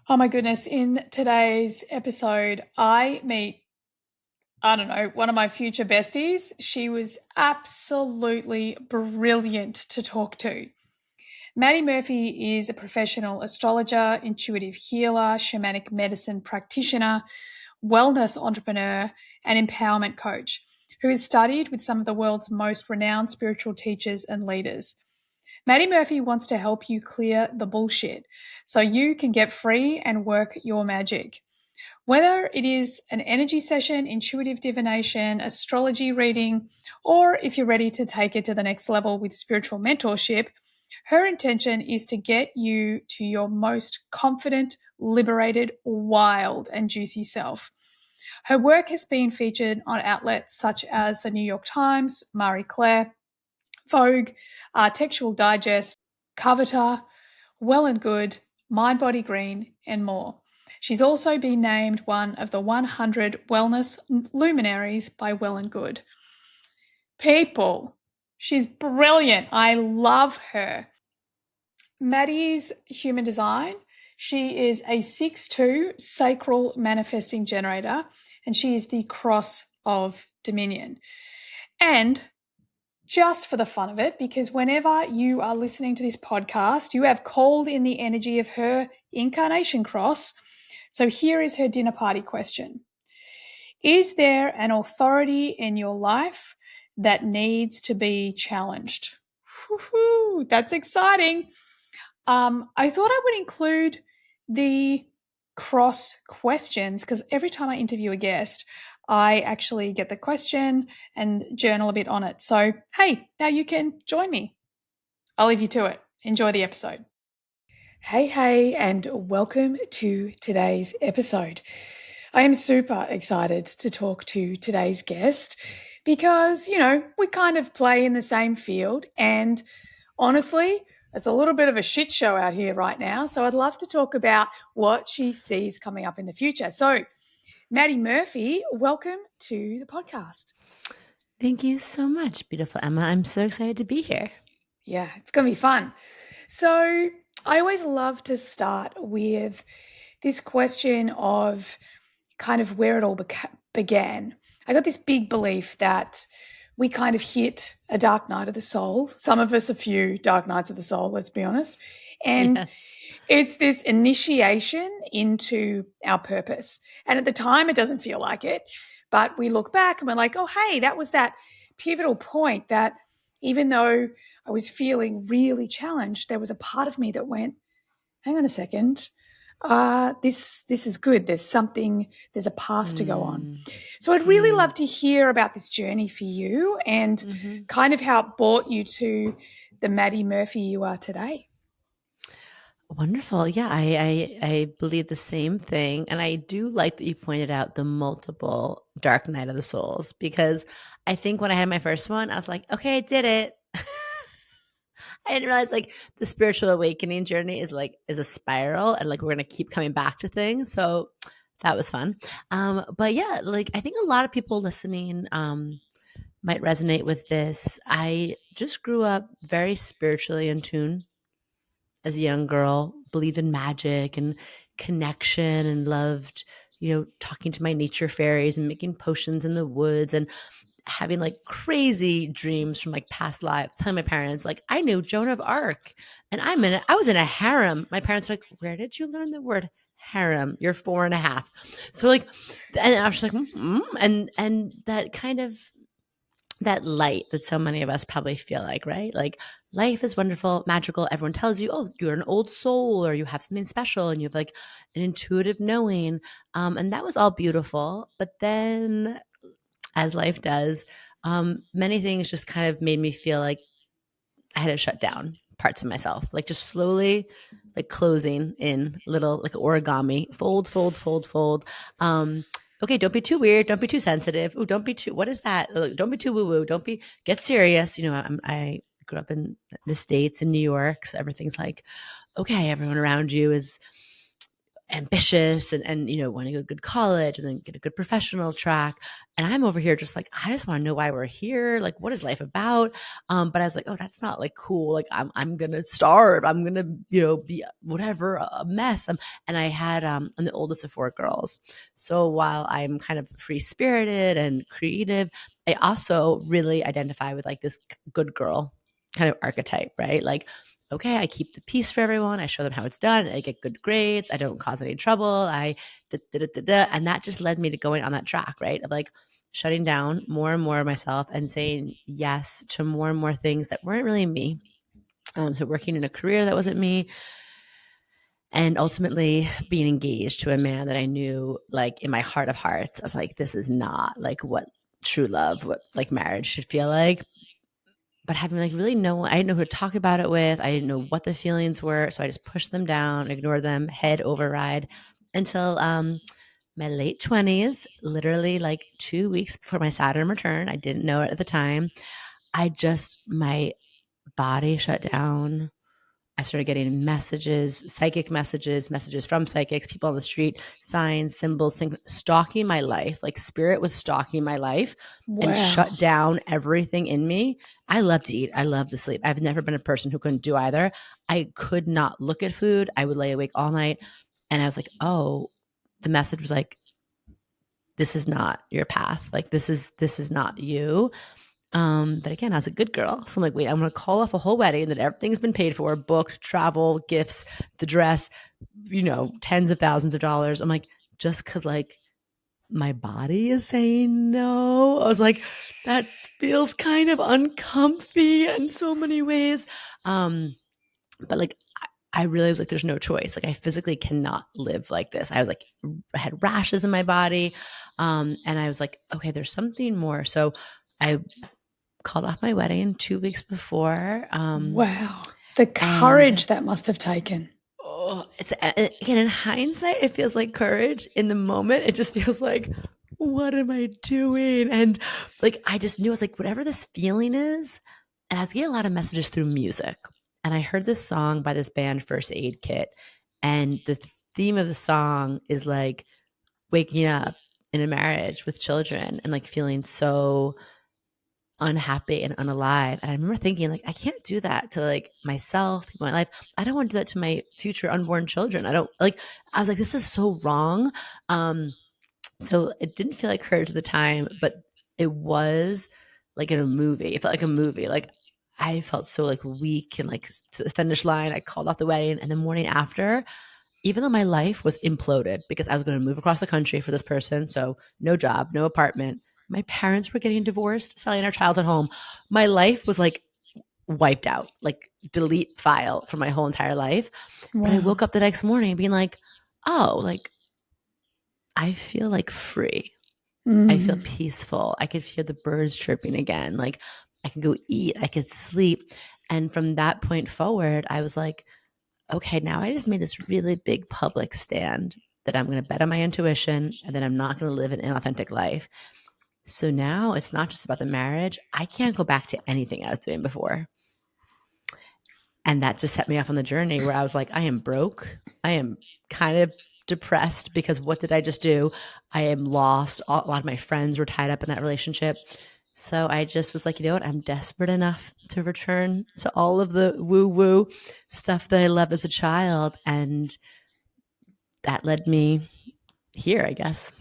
Oh my goodness. In today's episode, I meet, I don't know, one of my future besties. She was absolutely brilliant to talk to. Maddie Murphy is a professional astrologer, intuitive healer, shamanic medicine practitioner, wellness entrepreneur, and empowerment coach who has studied with some of the world's most renowned spiritual teachers and leaders. Maddie Murphy wants to help you clear the bullshit so you can get free and work your magic. Whether it is an energy session, intuitive divination, astrology reading, or if you're ready to take it to the next level with spiritual mentorship, her intention is to get you to your most confident, liberated, wild, and juicy self. Her work has been featured on outlets such as the New York Times, Marie Claire, Vogue, Textual Digest, Coveter, Well and Good, Mind Body Green, and more. She's also been named one of the 100 wellness luminaries by Well and Good. People, she's brilliant. I love her. Maddie's human design. She is a 6-2 sacral manifesting generator, and she is the cross of Dominion. And just for the fun of it, because whenever you are listening to this podcast, you have called in the energy of her incarnation cross. So here is her dinner party question. Is there an authority in your life that needs to be challenged? Woohoo, that's exciting. I thought I would include the cross questions because every time I interview a guest, I actually get the question and journal a bit on it. So, hey, now you can join me. I'll leave you to it. Enjoy the episode. Hey, and welcome to today's episode. I am super excited to talk to today's guest because, we kind of play in the same field. And honestly, it's a little bit of a shit show out here right now. So I'd love to talk about what she sees coming up in the future. So, Maddie Murphy, welcome to the podcast. Thank you so much, beautiful Emma. I'm so excited to be here. Yeah, it's going to be fun. So, I always love to start with this question of kind of where it all began. I got this big belief that we kind of hit a dark night of the soul. Some of us a few dark nights of the soul, let's be honest. And Yes. it's this initiation into our purpose. And at the time, it doesn't feel like it. But we look back and we're like, oh, hey, that was that pivotal point that even though I was feeling really challenged, there was a part of me that went, hang on a second. This is good. There's a path to go on. So I'd really love to hear about this journey for you and kind of how it brought you to the Maddie Murphy you are today. Wonderful. Yeah, I believe the same thing. And I do like that you pointed out the multiple dark night of the souls, because I think when I had my first one, I was like, okay, I did it. I didn't realize like the spiritual awakening journey is a spiral, and like we're gonna keep coming back to things. So that was fun. But yeah, like I think a lot of people listening might resonate with this. I just grew up very spiritually in tune as a young girl, believed in magic and connection, and loved, talking to my nature fairies and making potions in the woods, and having like crazy dreams from like past lives, telling my parents like I knew Joan of Arc and I was in a harem. My parents were like, where did you learn the word harem? You're 4.5. So like, and I was like, and that kind of that light that so many of us probably feel like, right? Like life is wonderful, magical. Everyone tells you, oh, you're an old soul or you have something special and you have like an intuitive knowing. And that was all beautiful. But then, as life does, many things just kind of made me feel like I had to shut down parts of myself, like just slowly, like closing in little, like origami, fold, fold, fold, fold. Okay, don't be too weird. Don't be too sensitive. Ooh, don't be too. What is that? Don't be too woo woo. Don't be. Get serious. I grew up in the States in New York, so everything's like, okay, everyone around you is ambitious and wanting a good college and then get a good professional track. And I'm over here just like, I just want to know why we're here. Like, what is life about? But I was like, oh, that's not like cool. Like I'm going to starve. I'm going to, be whatever, a mess. And I had, I'm the oldest of 4 girls. So while I'm kind of free spirited and creative, I also really identify with like this good girl kind of archetype, right? Like, okay, I keep the peace for everyone. I show them how it's done. I get good grades. I don't cause any trouble. And that just led me to going on that track, right? Of like shutting down more and more of myself and saying yes to more and more things that weren't really me. So working in a career that wasn't me, and ultimately being engaged to a man that I knew, like in my heart of hearts, I was like, this is not like what true love, what like marriage should feel like. But having like really I didn't know who to talk about it with. I didn't know what the feelings were. So I just pushed them down, ignored them, head override until my late 20s, literally like 2 weeks before my Saturn return. I didn't know it at the time. My body shut down. I started getting messages, psychic messages, messages from psychics, people on the street, signs, symbols, stalking my life. Like spirit was stalking my life and Wow. shut down everything in me. I love to eat. I love to sleep. I've never been a person who couldn't do either. I could not look at food. I would lay awake all night. And I was like, oh, the message was like, this is not your path. Like this is not you. But again, I was a good girl. So I'm like, wait, I'm going to call off a whole wedding that everything's been paid for, booked, travel, gifts, the dress, tens of thousands of dollars. I'm like, just because like my body is saying no. I was like, that feels kind of uncomfy in so many ways. But like, I really was like, there's no choice. Like I physically cannot live like this. I was like, I had rashes in my body. And I was like, okay, there's something more. So I called off my wedding 2 weeks before. Wow. The And courage that must have taken. it's again in hindsight, it feels like courage. In the moment, it just feels like, what am I doing? And like I just knew, I was like, whatever this feeling is. And I was getting a lot of messages through music. And I heard this song by this band, First Aid Kit. And the theme of the song is like waking up in a marriage with children and like feeling so unhappy and unalive. And I remember thinking, like, I can't do that to like myself, people in my life. I don't want to do that to my future unborn children. I don't like, I was like, this is so wrong. So it didn't feel like courage at the time, but it was like in a movie. It felt like a movie. Like I felt so like weak and like to the finish line. I called off the wedding, and the morning after, even though my life was imploded because I was going to move across the country for this person, so no job, no apartment. My parents were getting divorced, selling our childhood home. My life was like wiped out, like delete file for my whole entire life. But I Wow. woke up the next morning being like, oh, like I feel like free. I feel peaceful. I could hear the birds chirping again. Like I could go eat, I could sleep. And from that point forward, I was like, okay, now I just made this really big public stand that I'm going to bet on my intuition and that I'm not going to live an inauthentic life. So now it's not just about the marriage. I can't go back to anything I was doing before. And that just set me off on the journey where I was like, I am broke. I am kind of depressed because what did I just do? I am lost. A lot of my friends were tied up in that relationship. So I just was like, you know what? I'm desperate enough to return to all of the woo woo stuff that I loved as a child. And that led me here, I guess.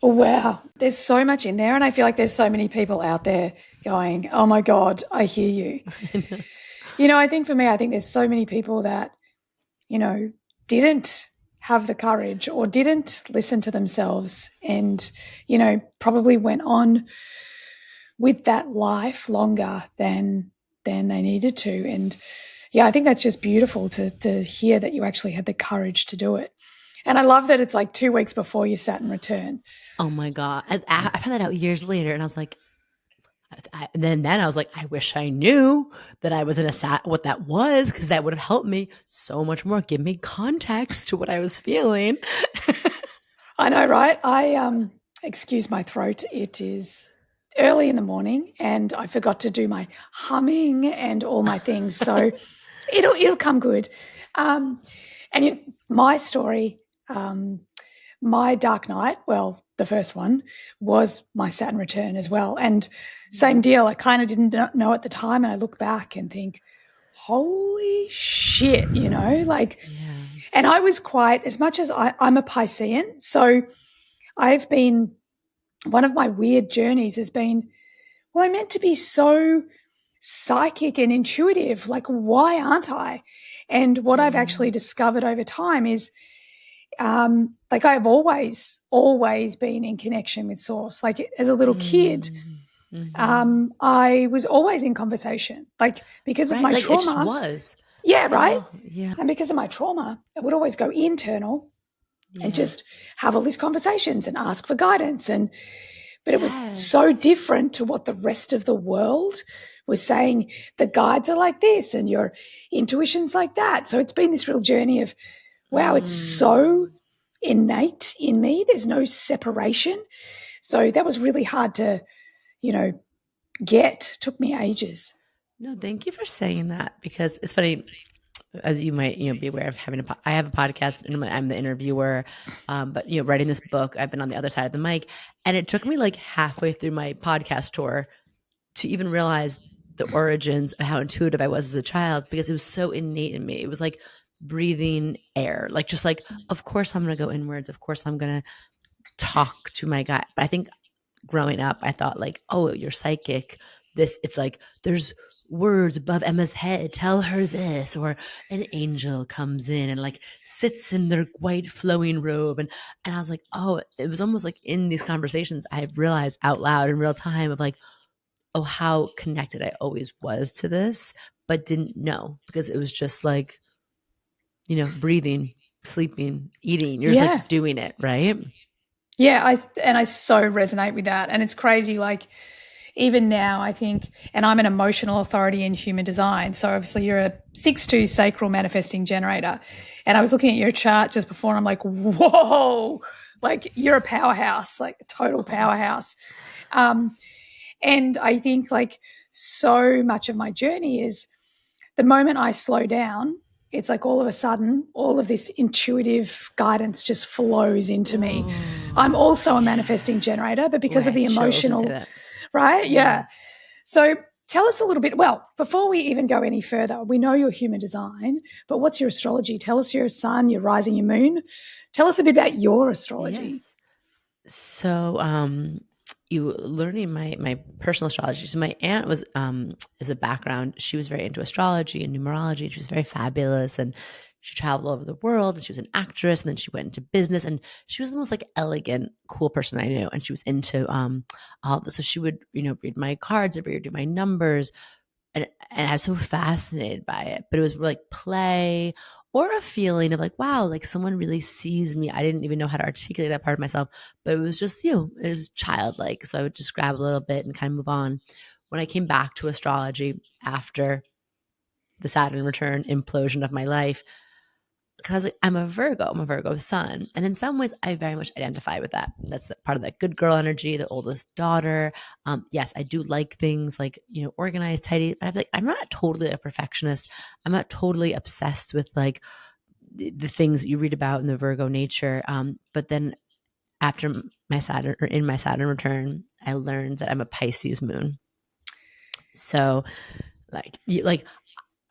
Wow. There's so much in there. And I feel like there's so many people out there going, oh my God, I hear you. I think for me, I think there's so many people that, didn't have the courage or didn't listen to themselves and, probably went on with that life longer than they needed to. And yeah, I think that's just beautiful to hear that you actually had the courage to do it. And I love that it's like 2 weeks before your Saturn return. Oh my God. I found that out years later. And I was like, then I was like, I wish I knew that I was in what that was, because that would have helped me so much more, give me context to what I was feeling. I know, right? I excuse my throat. It is early in the morning and I forgot to do my humming and all my things. So it'll come good. And my story, my dark night, well, the first one was my Saturn return as well. And same deal. I kind of didn't know at the time. And I look back and think, holy shit, like, Yeah. and I was quite, as much as I'm a Piscean. So I've been, one of my weird journeys has been, well, I'm meant to be so psychic and intuitive. Like, why aren't I? And what I've actually discovered over time is, like, I've always been in connection with source. Like, as a little kid, I was always in conversation, like, because of Right. my Like it just trauma. was. Yeah, right. Oh, yeah. And because of my trauma, I would always go internal and Yeah. just have all these conversations and ask for guidance. But it was so Yes. different to what the rest of the world was saying. The guides are like this and your intuition's like that. So it's been this real journey of, wow, it's so innate in me. There's no separation. So that was really hard to, you know, get. Took me ages. No, thank you for saying that, because it's funny, as you might be aware of, I have a podcast and I'm the interviewer, but writing this book, I've been on the other side of the mic, and it took me like halfway through my podcast tour to even realize the origins of how intuitive I was as a child, because it was so innate in me. It was like breathing air, like just like, of course I'm going to go inwards, of course I'm going to talk to my gut. But I think growing up, I thought like, oh, you're psychic. It's like there's words above Emma's head, tell her this, or an angel comes in and like sits in their white flowing robe. And I was like, oh, it was almost like in these conversations, I realized out loud in real time of like, oh, how connected I always was to this, but didn't know, because it was just like, breathing, sleeping, eating. You're just Yeah. like doing it, right? Yeah, I so resonate with that. And it's crazy, like, even now, I think, and I'm an emotional authority in human design. So obviously you're a 6-2 sacral manifesting generator. And I was looking at your chart just before and I'm like, whoa, like you're a powerhouse, like a total powerhouse. Um, and I think like so much of my journey is the moment I slow down, it's like all of a sudden, all of this intuitive guidance just flows into me. I'm Oh, also a yeah. manifesting generator, but Oh, I because of had the chills when you say emotional, that. right? Yeah. Yeah. So tell us a little bit. Well, before we even go any further, we know your human design, but what's your astrology? Tell us your sun, your rising, your moon. Tell us a bit about your astrology. Yes. So, you learning my personal astrology. So my aunt was as a background, she was very into astrology and numerology. She was very fabulous, and she traveled all over the world, and she was an actress, and then she went into business, and she was the most like elegant, cool person I knew. And she was into all, so she would, read my cards every year, do my numbers, and I was so fascinated by it. But it was like play, or a feeling of like, wow, like someone really sees me. I didn't even know how to articulate that part of myself, but it was just, it was childlike. So I would just grab a little bit and kind of move on. When I came back to astrology after the Saturn return implosion of my life, because I was like, I'm a Virgo sun. And in some ways, I very much identify with that. That's part of that good girl energy, the oldest daughter. Yes, I do like things like, organized, tidy, but I'm not totally a perfectionist. I'm not totally obsessed with like the things that you read about in the Virgo nature. But then after my Saturn, or in my Saturn return, I learned that I'm a Pisces moon. So like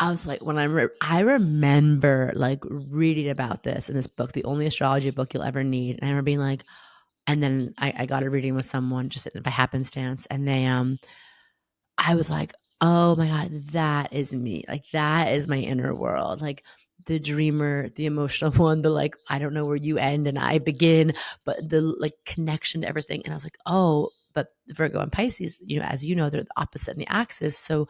I was like, when I remember like reading about this in this book, the only astrology book you'll ever need. And I remember being like, and then I got a reading with someone just by happenstance, and I was like, oh my God, that is me. Like that is my inner world. Like the dreamer, the emotional one, the like, I don't know where you end and I begin, but the like connection to everything. And I was like, oh, but Virgo and Pisces, as you know, they're the opposite in the axis. So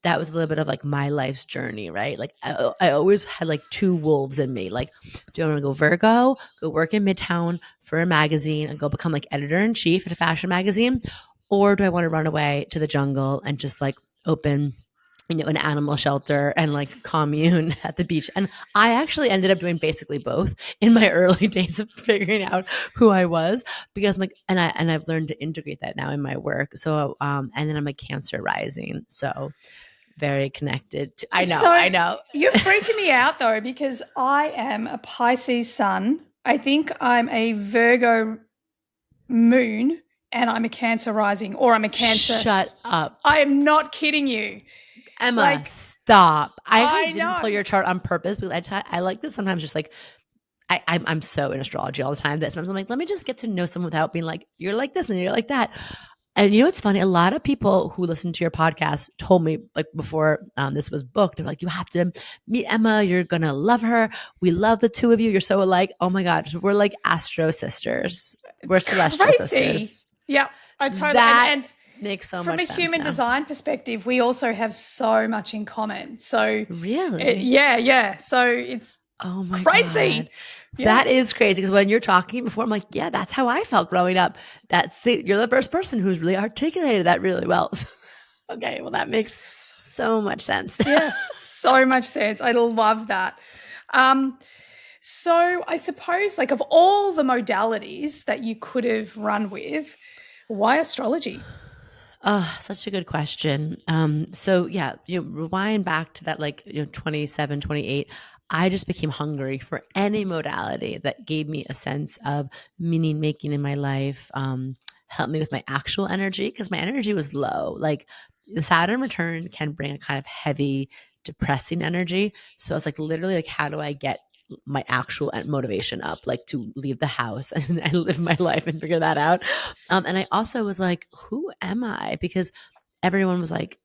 that was a little bit of like my life's journey, right? Like I always had like two wolves in me. Like, do I want to go Virgo, go work in Midtown for a magazine and go become like editor in chief at a fashion magazine? Or do I want to run away to the jungle and just like open, an animal shelter and like commune at the beach? And I actually ended up doing basically both in my early days of figuring out who I was, because I'm like, and I've learned to integrate that now in my work. So, and then I'm a Cancer rising. So very connected to. I know, So I know. you're freaking me out though, because I am a Pisces sun. I think I'm a Virgo moon, and I'm a Cancer rising, or I'm a Cancer. Shut up. I am not kidding you. Emma, Like, stop. I I actually didn't pull know. your chart on purpose because I like this sometimes just like I'm so in astrology all the time that sometimes I'm like, let me just get to know someone without being like, you're like this and you're like that. And you know what's funny? A lot of people who listen to your podcast told me like before this was booked, they're like, you have to meet Emma. You're gonna love her. We love the two of you. You're so alike. Oh my god, we're like astro sisters. We're It's celestial crazy. sisters. Yep. I totally That and makes so from much a sense human now. design perspective, we also have so much in common. So, Really? yeah, yeah. So it's Oh my god. crazy. Yeah. That is crazy because when you're talking before, I'm like, yeah, that's how I felt growing up. You're the first person who's really articulated that really well. Okay, well, that makes so much sense. Yeah, so much sense. I love that. Um, so I suppose, like, of all the modalities that you could have run with, why astrology? Oh, such a good question. So yeah, rewind back to that like 27, 28. I just became hungry for any modality that gave me a sense of meaning making in my life, helped me with my actual energy because my energy was low. Like the Saturn return can bring a kind of heavy, depressing energy. So I was like, literally, like, how do I get my actual motivation up, like to leave the house and live my life and figure that out. And I also was like, who am I? Because everyone was like,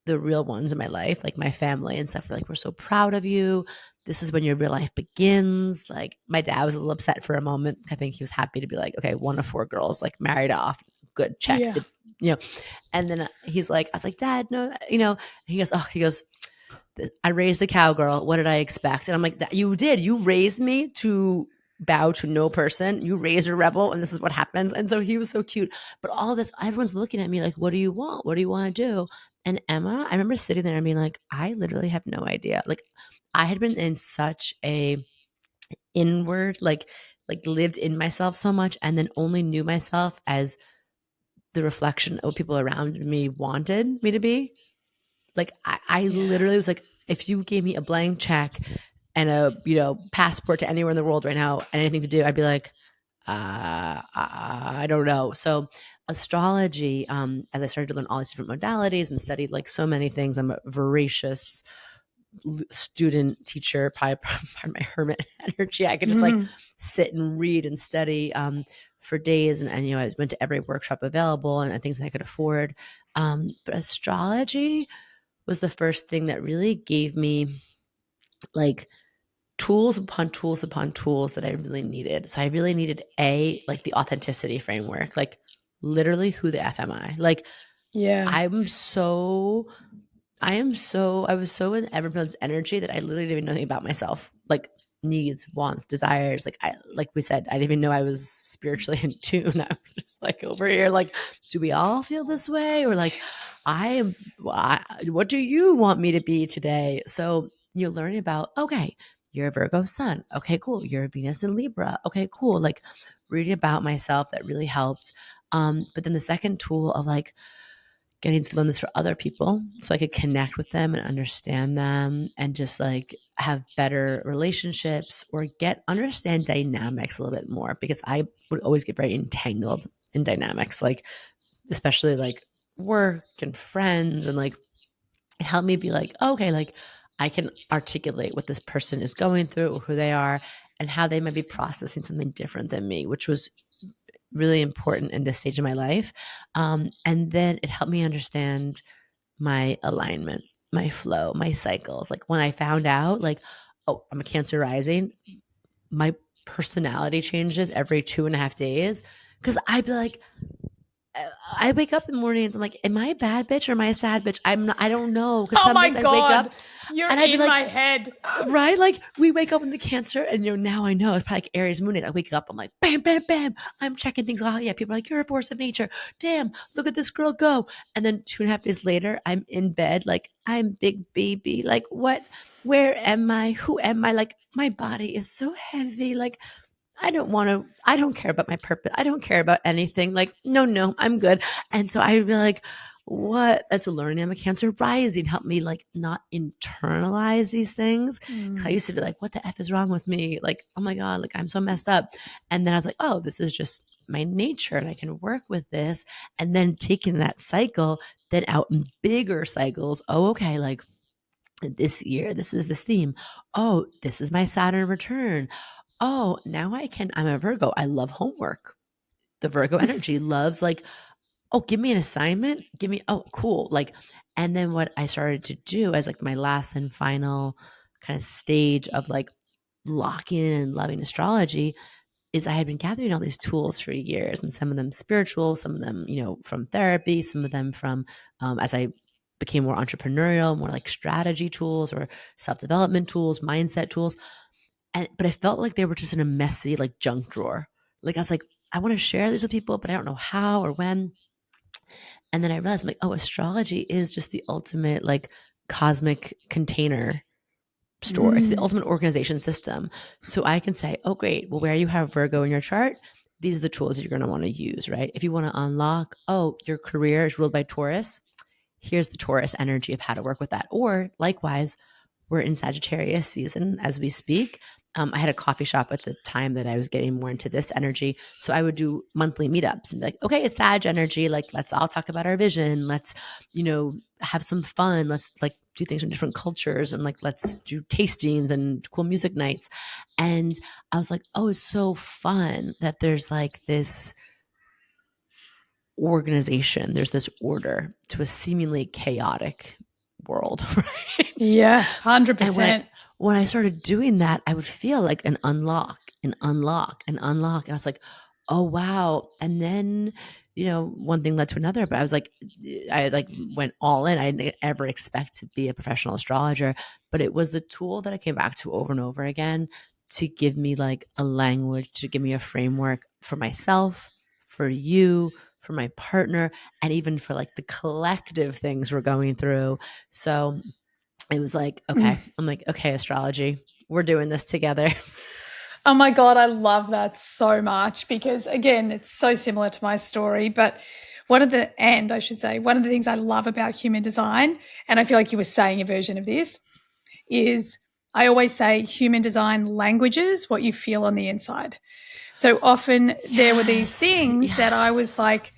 the real ones in my life, like my family and stuff, were like, we're so proud of you. This is when your real life begins. Like my dad was a little upset for a moment. I think he was happy to be like, okay, one of four girls, like married off. Good, check. Yeah. And then he's like, I was like, Dad, no, and he goes, oh, he goes, I raised the cowgirl. What did I expect? And I'm like, you did. You raised me to bow to no person. You raised a rebel, and this is what happens. And so he was so cute. But all this, everyone's looking at me like, what do you want? What do you want to do? And Emma, I remember sitting there and being like, I literally have no idea. Like, I had been in such a inward, like lived in myself so much, and then only knew myself as the reflection of what people around me wanted me to be. Like I Yeah. literally was like, if you gave me a blank check and a passport to anywhere in the world right now and anything to do, I'd be like, I don't know. So astrology, as I started to learn all these different modalities and studied like so many things, I'm a voracious student teacher, probably part of my hermit energy. I could just like Mhm. sit and read and study for days, and I went to every workshop available and things that I could afford. But astrology was the first thing that really gave me like tools upon tools upon tools that I really needed. So I really needed like the authenticity framework, like literally who the F am I? Like Yeah. I'm so I was so in everyone's energy that I literally didn't even know anything about myself. Like needs, wants, desires. Like we said, I didn't even know I was spiritually in tune. I was just like over here, like, do we all feel this way? Or like, what do you want me to be today? So you're learning about, okay, you're a Virgo sun. Okay, cool. You're a Venus in Libra. Okay, cool. Like reading about myself that really helped. But then the second tool of like, getting to learn this for other people so I could connect with them and understand them and just like have better relationships or understand dynamics a little bit more because I would always get very entangled in dynamics, like especially like work and friends, and like it helped me be like, okay, like I can articulate what this person is going through or who they are and how they might be processing something different than me, which was really important in this stage of my life. And then it helped me understand my alignment, my flow, my cycles. Like when I found out, like, oh, I'm a Cancer rising, my personality changes every 2.5 days. Cause I'd be like, I wake up in the mornings. I'm like, am I a bad bitch or am I a sad bitch? I'm not, I don't know. Cause Oh some my days I'd wake God. up You're and I'd be in like, my head. right? Like we wake up in the Cancer, and now I know it's probably like Aries moon days. I wake up, I'm like, bam, bam, bam. I'm checking things out. Yeah, people are like, you're a force of nature. Damn, look at this girl go. And then 2.5 days later, I'm in bed, like I'm big baby. Like what? Where am I? Who am I? Like my body is so heavy. Like I don't want to. I don't care about my purpose. I don't care about anything. Like no, I'm good. And so I'd be like, what? That's learning I'm a Cancer rising helped me like not internalize these things. I Mm. used to be like, what the F is wrong with me? Like, oh my God, like I'm so messed up. And then I was like, oh, this is just my nature and I can work with this. And then taking that cycle, then out in bigger cycles. Oh, okay, like this year, this is this theme. Oh, this is my Saturn return. Oh, now I'm a Virgo. I love homework. The Virgo energy loves like, oh, give me an assignment. Give me, oh, cool. Like, and then what I started to do as like my last and final kind of stage of like locking in and loving astrology is I had been gathering all these tools for years, and some of them spiritual, some of them, from therapy, some of them from as I became more entrepreneurial, more like strategy tools or self development tools, mindset tools. But I felt like they were just in a messy like junk drawer. Like I was like, I want to share these with people, but I don't know how or when. And then I realized, I'm like, oh, astrology is just the ultimate like cosmic container store. It's the Mm. ultimate organization system. So I can say, oh, great. Well, where you have Virgo in your chart, these are the tools that you're going to want to use, right? If you want to unlock, oh, your career is ruled by Taurus, here's the Taurus energy of how to work with that. Or likewise, we're in Sagittarius season as we speak. I had a coffee shop at the time that I was getting more into this energy. So I would do monthly meetups and be like, okay, it's Sag energy. Like, let's all talk about our vision. Let's, have some fun. Let's like do things from different cultures and like, let's do tastings and cool music nights. And I was like, oh, it's so fun that there's like this organization, there's this order to a seemingly chaotic world, right? Yeah, And when I 100%. when I started doing that, I would feel like an unlock, an unlock, an unlock. And I was like, oh wow. And then, one thing led to another, but I was like, I like went all in. I didn't ever expect to be a professional astrologer, but it was the tool that I came back to over and over again to give me like a language, to give me a framework for myself, for you, for my partner, and even for like the collective things we're going through. So it was like, Mm. okay. I'm like, okay, astrology, we're doing this together. Oh my God, I love that so much because, again, it's so similar to my story. But I should say, one of the things I love about human design, and I feel like you were saying a version of this, is I always say human design languages what you feel on the inside. So often there were these Yes. things that I was Yes.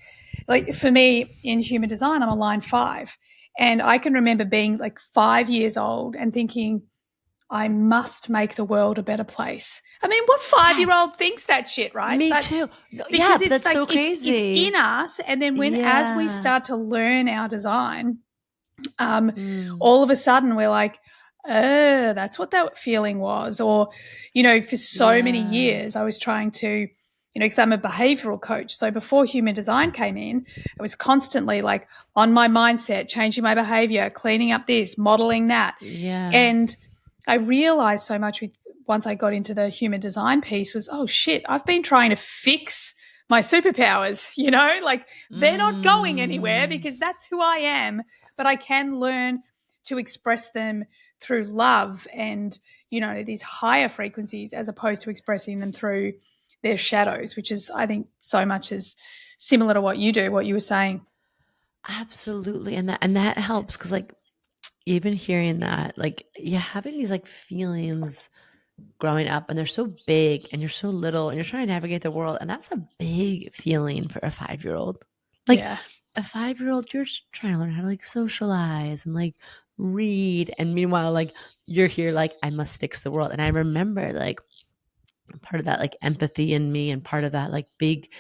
like for me in human design, I'm a line 5. And I can remember being like 5 years old and thinking, I must make the world a better place. I mean, what 5-year Yes. old thinks that shit, right? Me But too. No, yeah, because but it's that's like so it's in crazy. us, and then as we Yeah. start to learn our design, um, Mm. all of a sudden we're like, oh, that's what that feeling was. Or, for so many Yeah. years, I was trying to, because I'm a behavioral coach. So before human design came in, I was constantly like on my mindset, changing my behavior, cleaning up this, modeling that. Yeah. And I realized so much once I got into the human design piece was, oh shit, I've been trying to fix my superpowers, like they're not going anywhere Mm. because that's who I am, but I can learn to express them through love and, these higher frequencies as opposed to expressing them through their shadows, which is, I think, so much is similar to what you do, what you were saying. Absolutely. And that helps because like even hearing that, like yeah, having these like feelings growing up and they're so big and you're so little and you're trying to navigate the world. And that's a big feeling for a 5 year old. Like Yeah. a 5 year old, you're just trying to learn how to like socialize and like read. And meanwhile, like you're here, like, I must fix the world. And I remember like part of that like empathy in me and part of that like big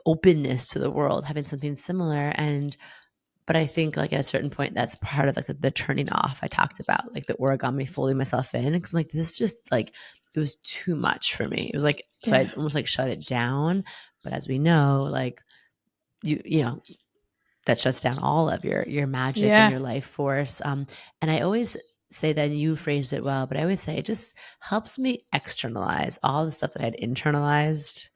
openness to the world, having something similar. But I think like at a certain point, that's part of like the turning off I talked about, like the origami folding myself in. Cause I'm like, this just like, it was too much for me. It was like, so I Yeah. almost like shut it down. But as we know, like you know, that shuts down all of your magic and Yeah. your life force. And I always say that, and you phrased it well, but I always say it just helps me externalize all the stuff that I'd internalized.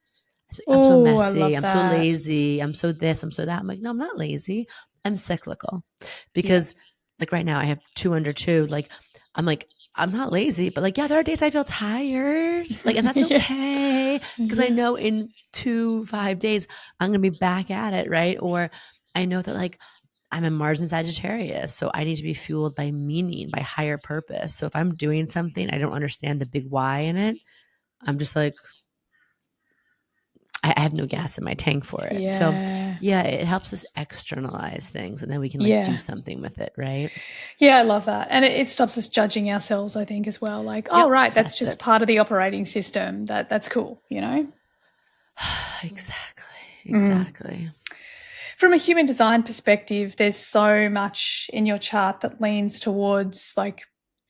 I'm so Oh, I messy. love I'm so that. lazy. I'm so this. I'm so that. I'm like, no, I'm not lazy. I'm cyclical Yeah. because, like, right now I have 2 under 2. Like, I'm like, I'm not lazy, but like, yeah, there are days I feel tired. Like, and that's Yeah. okay because I Yeah. know in 5 days I'm gonna be back at it, right? Or I know that like I'm a Mars in Sagittarius, so I need to be fueled by meaning, by higher purpose. So if I'm doing something, I don't understand the big why in it. I'm just like, I have no gas in my tank for it. So Yeah. yeah, it helps us externalize things and then we can like do Yeah. something with it, right? Yeah, I love that. And it stops us judging ourselves, I think, as well. Like, oh, Yep, right, that's that's just it. part of the operating system. That's cool, you know? Exactly. Mm. Exactly. From a human design perspective, there's so much in your chart that leans towards like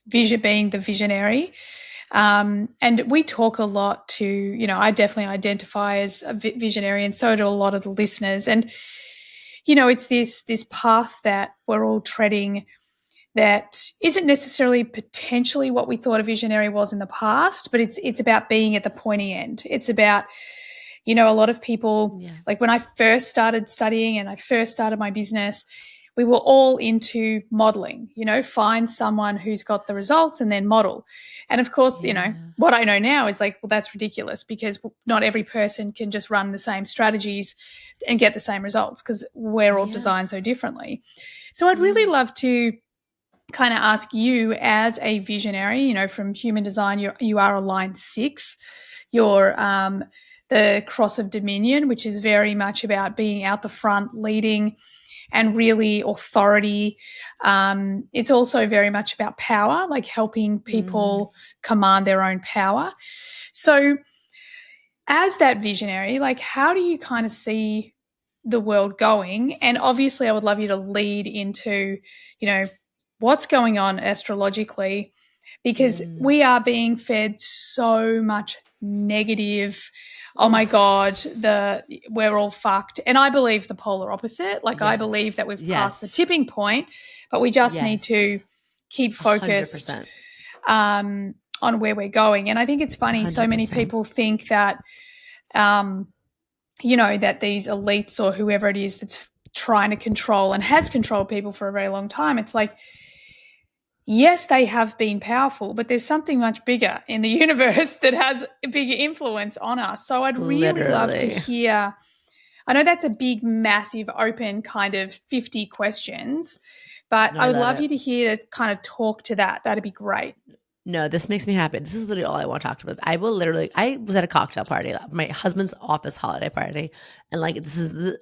vision, being the visionary. And we talk a lot to, you know, I definitely identify as a visionary, and so do a lot of the listeners. And, you know, it's this path that we're all treading that isn't necessarily potentially what we thought a visionary was in the past, but it's about being at the pointy end. It's about, you know, a lot of people, Yeah. like when I first started studying and I first started my business, we were all into modeling, you know, find someone who's got the results and then model. And of course, you know, Yeah. what I know now is like, well, that's ridiculous because not every person can just run the same strategies and get the same results because we're all Yeah. designed so differently. So I'd Yeah. really love to kind of ask you as a visionary, you know, from human design, you are a line 6. You're the cross of dominion, which is very much about being out the front, leading, and really authority. It's also very much about power, like helping Mm. people command their own power. So as that visionary, like how do you kind of see the world going? And obviously, I would love you to lead into, you know, what's going on astrologically, because Mm. we are being fed so much negative. Oh my Oof. God, we're all fucked. And I believe the polar opposite. Like I believe Yes. that we've passed the Yes. tipping point, but we just need Yes. to keep focused 100%. on where we're going. And I think it's funny, so many 100%. people think that, um, you know, that these elites or whoever it is that's trying to control and has controlled people for a very long time, it's like, yes, they have been powerful, but there's something much bigger in the universe that has a bigger influence on us. So I'd really love to Literally. hear. I know that's a big, massive, open kind of 50 questions, but No, I I would love love it. you to hear to kind of talk to that. That'd be great. No, this makes me happy. This is literally all I want to talk about. I will literally, I was at a cocktail party, my husband's office holiday party. And like, this is the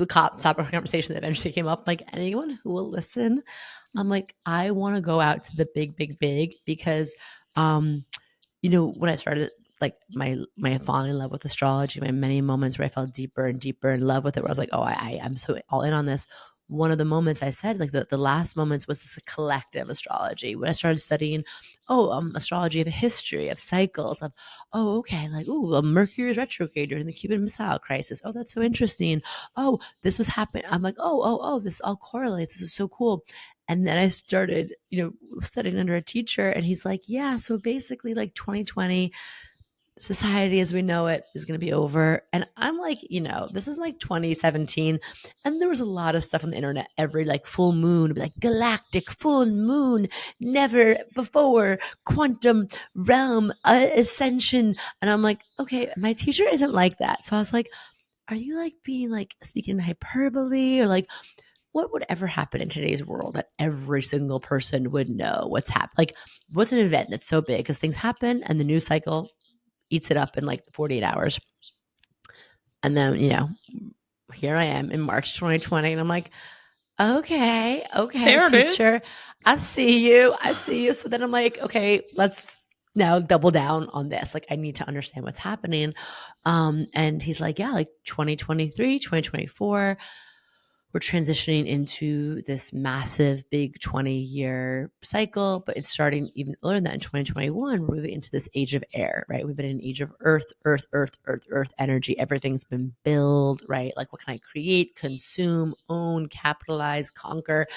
topic of conversation that eventually came up. Like, anyone who will listen, I'm like, I want to go out to the big, big, big because, um, you know, when I started like my falling in love with astrology, my many moments where I fell deeper and deeper in love with it, where I was like, oh, I'm so all in on this. One of the moments I said, like the last moments was this collective astrology. When I started studying, astrology of history, of cycles, of, oh, okay, like, oh, well, Mercury is retrograde during the Cuban Missile Crisis. Oh, that's so interesting. Oh, this was happening. I'm like, oh, this all correlates. This is so cool. And then I started, you know, studying under a teacher, and he's like, yeah, so basically, like 2020, society as we know it is going to be over. And I'm like, you know, this is like 2017. And there was a lot of stuff on the internet every like full moon, like galactic full moon, never before, quantum realm, ascension. And I'm like, okay, my teacher isn't like that. So I was like, are you like being like speaking in hyperbole, or like what would ever happen in today's world that every single person would know what's happened? Like, what's an event that's so big? Because things happen and the news cycle eats it up in like 48 hours. And then, you know, here I am in March 2020, and I'm like, okay, There it is. teacher, I see you. I see you. So then I'm like, okay, let's now double down on this. Like, I need to understand what's happening. And he's like, yeah, like 2023, 2024, we're transitioning into this massive big 20-year cycle, but it's starting even earlier than that in 2021. We're moving into this age of air, right? We've been in an age of earth energy. Everything's been built, right? Like, what can I create, consume, own, capitalize, conquer?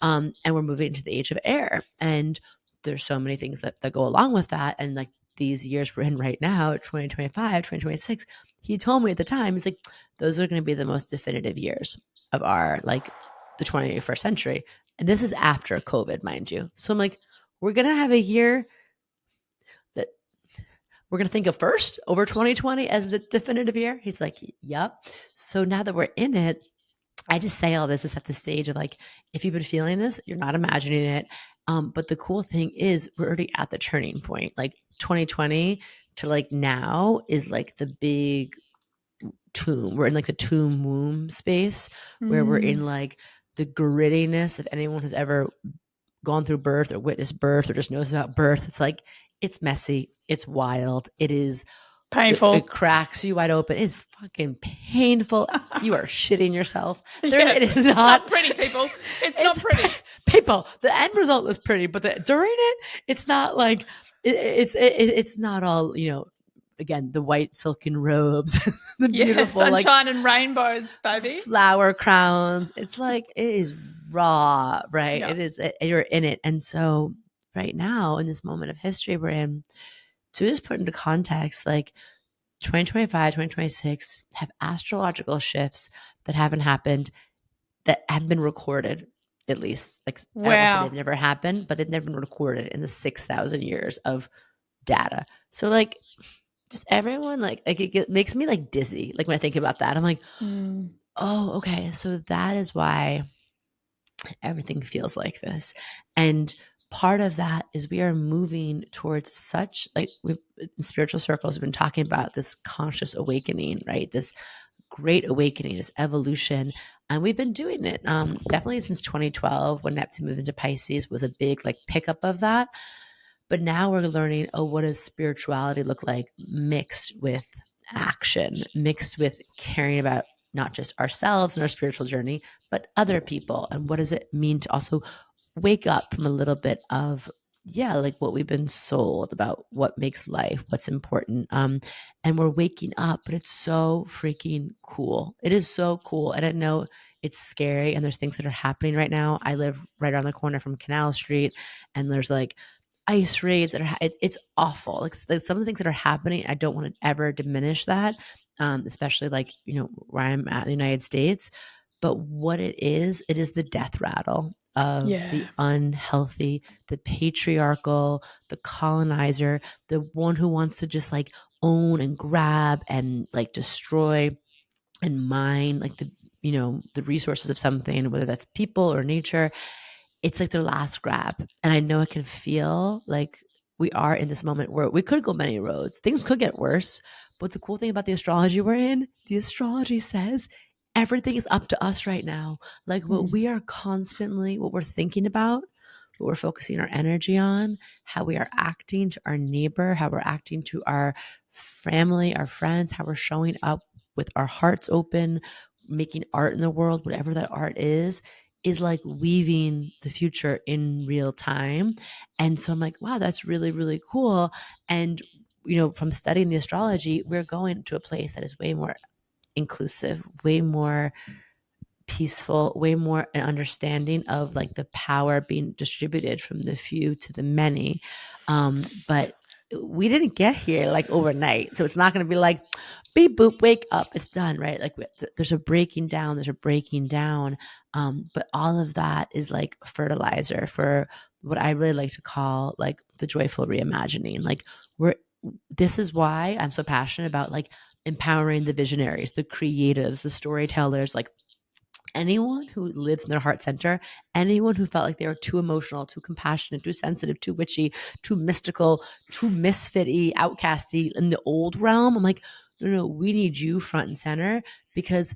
And we're moving into the age of air. And there's so many things that go along with that. And like these years we're in right now, 2025, 2026, he told me at the time, he's like, those are going to be the most definitive years of our, like, the 21st century. And this is after COVID, mind you. So I'm like, we're going to have a year that we're going to think of first over 2020 as the definitive year. He's like, yep. So now that we're in it, I just say all this to set the stage of like, if you've been feeling this, you're not imagining it. But the cool thing is we're already at the turning point. Like 2020 to like now is like the big tomb. We're in like the tomb womb space where we're in Mm. like the grittiness of anyone who's ever gone through birth or witnessed birth or just knows about birth. It's like, it's messy. It's wild. It is, it Painful. cracks you wide open. It is fucking painful. You are shitting yourself. There, Yeah. it is It's not not pretty, people. It's it's not pretty. people. The end result was pretty, but during it, it's not like it's not all, you know. Again, the white silken robes, the Yeah, beautiful like sunshine and rainbows, baby. flower crowns. It's like it is raw, right? Yeah. It is. You're in it, and so right now in this moment of history we're in, to just put into context, like 2025, 2026 have astrological shifts that haven't happened, that have been recorded, at least. Like, I don't want to say they've Wow. never happened, but they've never been recorded in the 6,000 years of data. So, like, just everyone, like it makes me like dizzy. Like, when I think about that, I'm like, Mm. oh, okay. So that is why everything feels like this. And part of that is we are moving towards such, like, we've in spiritual circles, we've been talking about this conscious awakening, right? This great awakening, this evolution. And we've been doing it definitely since 2012, when Neptune moved into Pisces was a big like pickup of that. But now we're learning, oh, what does spirituality look like mixed with action, mixed with caring about not just ourselves and our spiritual journey, but other people. And what does it mean to also wake up from a little bit of, yeah, like what we've been sold about what makes life, what's important. And we're waking up, but it's so freaking cool. It is so cool. And I know it's scary, and there's things that are happening right now. I live right around the corner from Canal Street, and there's like ice raids that are, it's awful. Like some of the things that are happening, I don't want to ever diminish that. Especially like, you know, where I'm at in the United States. But what it is the death rattle of the Yeah. unhealthy, the patriarchal, the colonizer, the one who wants to just like own and grab and like destroy and mine like the, you know, the resources of something, whether that's people or nature. It's like their last grab. And I know it can feel like we are in this moment where we could go many roads. Things could get worse. But the cool thing about the astrology we're in, the astrology says everything is up to us right now. Like, what Mm. we are constantly, what we're thinking about, what we're focusing our energy on, how we are acting to our neighbor, how we're acting to our family, our friends, how we're showing up with our hearts open, making art in the world, whatever that art is like weaving the future in real time. And so I'm like, wow, that's really, really cool. And, you know, from studying the astrology, we're going to a place that is way more inclusive, way more peaceful, way more an understanding of like the power being distributed from the few to the many. But we didn't get here like overnight. So it's not going to be like, beep, boop, wake up, it's done, right? Like there's a breaking down, there's a breaking down. But all of that is like fertilizer for what I really like to call like the joyful reimagining. Like, we're, this is why I'm so passionate about like empowering the visionaries, the creatives, the storytellers, like anyone who lives in their heart center, anyone who felt like they were too emotional, too compassionate, too sensitive, too witchy, too mystical, too misfitty, outcasty in the old realm. I'm like, no, no, we need you front and center, because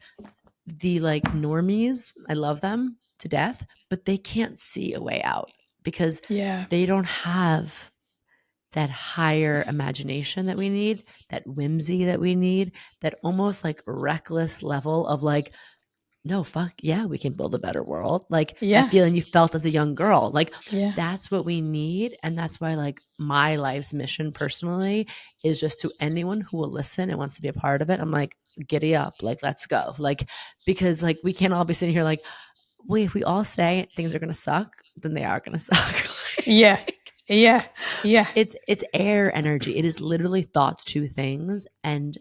the like normies, I love them to death, but they can't see a way out because Yeah. they don't have that higher imagination that we need, that whimsy that we need, that almost like reckless level of like, no, fuck yeah, we can build a better world. Like that Yeah. feeling you felt as a young girl. Like, Yeah. that's what we need. And that's why like my life's mission personally is just to anyone who will listen and wants to be a part of it. I'm like, giddy up, like, let's go. Like, because like we can't all be sitting here like, well, if we all say things are gonna suck, then they are gonna suck. Yeah. Like, Yeah. Yeah. it's air energy. It is literally thoughts to things. And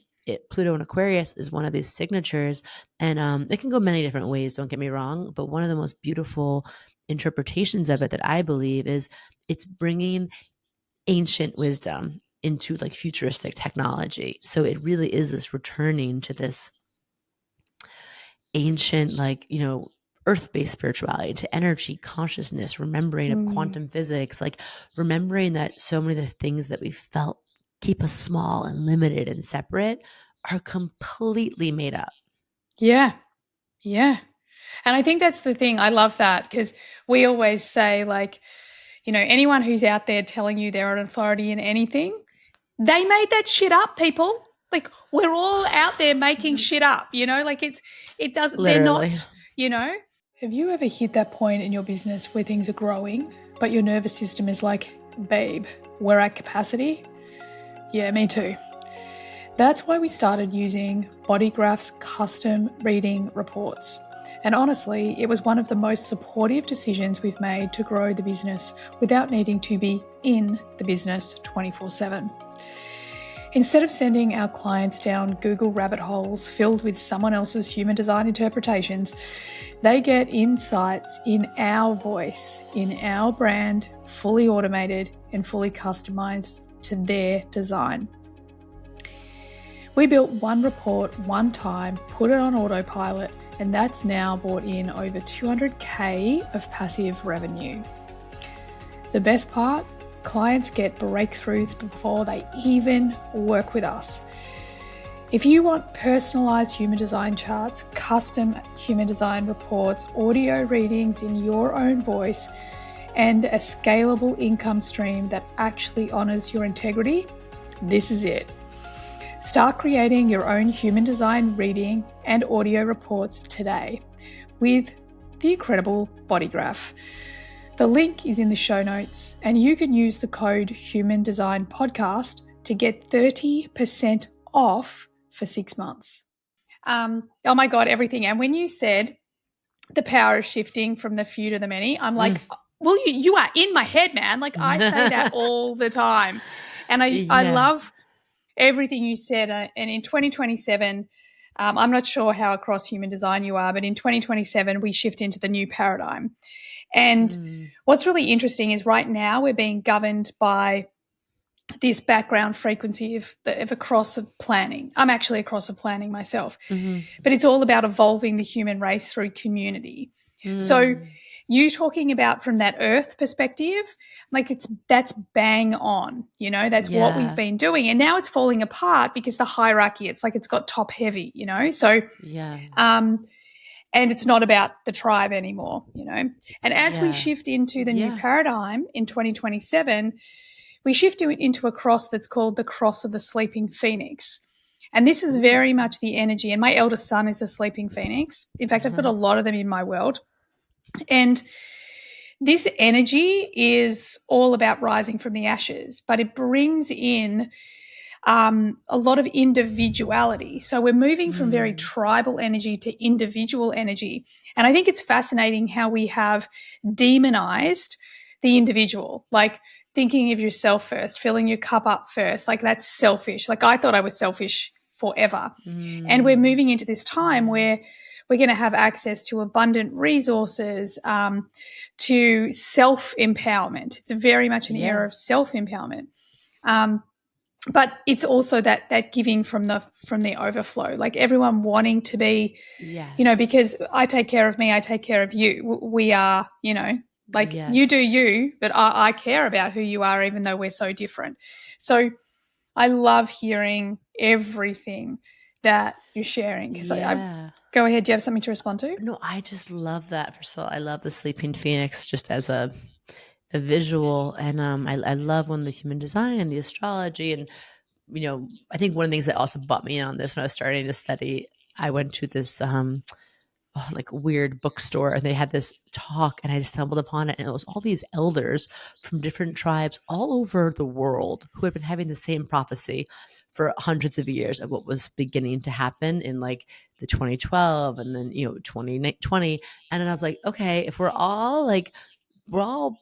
Pluto in Aquarius is one of these signatures. And it can go many different ways, don't get me wrong. But one of the most beautiful interpretations of it that I believe is it's bringing ancient wisdom into like futuristic technology. So it really is this returning to this ancient, like, earth-based spirituality to energy consciousness, remembering of quantum physics, like remembering that so many of the things that we felt keep us small and limited and separate are completely made up. Yeah. Yeah. And I think that's the thing. I love that because we always say, like, anyone who's out there telling you they're an authority in anything, they made that shit up, people. Like, we're all out there making shit up, like they're Literally. not, Have you ever hit that point in your business where things are growing, but your nervous system is like, babe, we're at capacity? Yeah, me too. That's why we started using Bodygraph's custom reading reports. And honestly, it was one of the most supportive decisions we've made to grow the business without needing to be in the business 24/7. Instead of sending our clients down Google rabbit holes filled with someone else's human design interpretations, they get insights in our voice, in our brand, fully automated and fully customized to their design. We built one report one time, put it on autopilot, and that's now brought in over 200K of passive revenue. The best part, clients get breakthroughs before they even work with us. If you want personalized human design charts, custom human design reports, audio readings in your own voice, and a scalable income stream that actually honors your integrity, this is it. Start creating your own human design reading and audio reports today with the incredible Bodygraph. The link is in the show notes, and you can use the code Human Design Podcast to get 30% off for 6 months. Oh my God, everything. And when you said the power of shifting from the few to the many, I'm like, well, you are in my head, man. Like, I say that all the time. And I love everything you said. And in 2027, I'm not sure how across human design you are, but in 2027, we shift into the new paradigm. And what's really interesting is right now we're being governed by this background frequency of a cross of planning. I'm actually a cross of planning myself, but it's all about evolving the human race through community. So you talking about from that earth perspective, like that's bang on, that's what we've been doing. And now it's falling apart because the hierarchy, it's like it's got top heavy, So, and it's not about the tribe anymore, And as we shift into the new paradigm in 2027, we shift into a cross that's called the cross of the sleeping phoenix. And this is very much the energy. And my eldest son is a sleeping phoenix. In fact, I've got a lot of them in my world. And this energy is all about rising from the ashes, but it brings in a lot of individuality. So we're moving from very tribal energy to individual energy. And I think it's fascinating how we have demonized the individual, like thinking of yourself first, filling your cup up first. Like that's selfish. Like I thought I was selfish forever. And we're moving into this time where we're going to have access to abundant resources, to self-empowerment. It's very much an era of self-empowerment. But it's also that giving from the overflow, like everyone wanting to be, because I take care of me, I take care of you. We are, like you do you, but I care about who you are, even though we're so different. So I love hearing everything that you're sharing. Because I go ahead. Do you have something to respond to? No, I just love that. First of all, I love the sleeping phoenix just as a visual, and I love when the human design and the astrology, and I think one of the things that also brought me in on this when I was starting to study, I went to this like weird bookstore, and they had this talk, and I just stumbled upon it, and it was all these elders from different tribes all over the world who had been having the same prophecy for hundreds of years of what was beginning to happen in like the 2012 and then 2020. And then I was like, okay, if we're all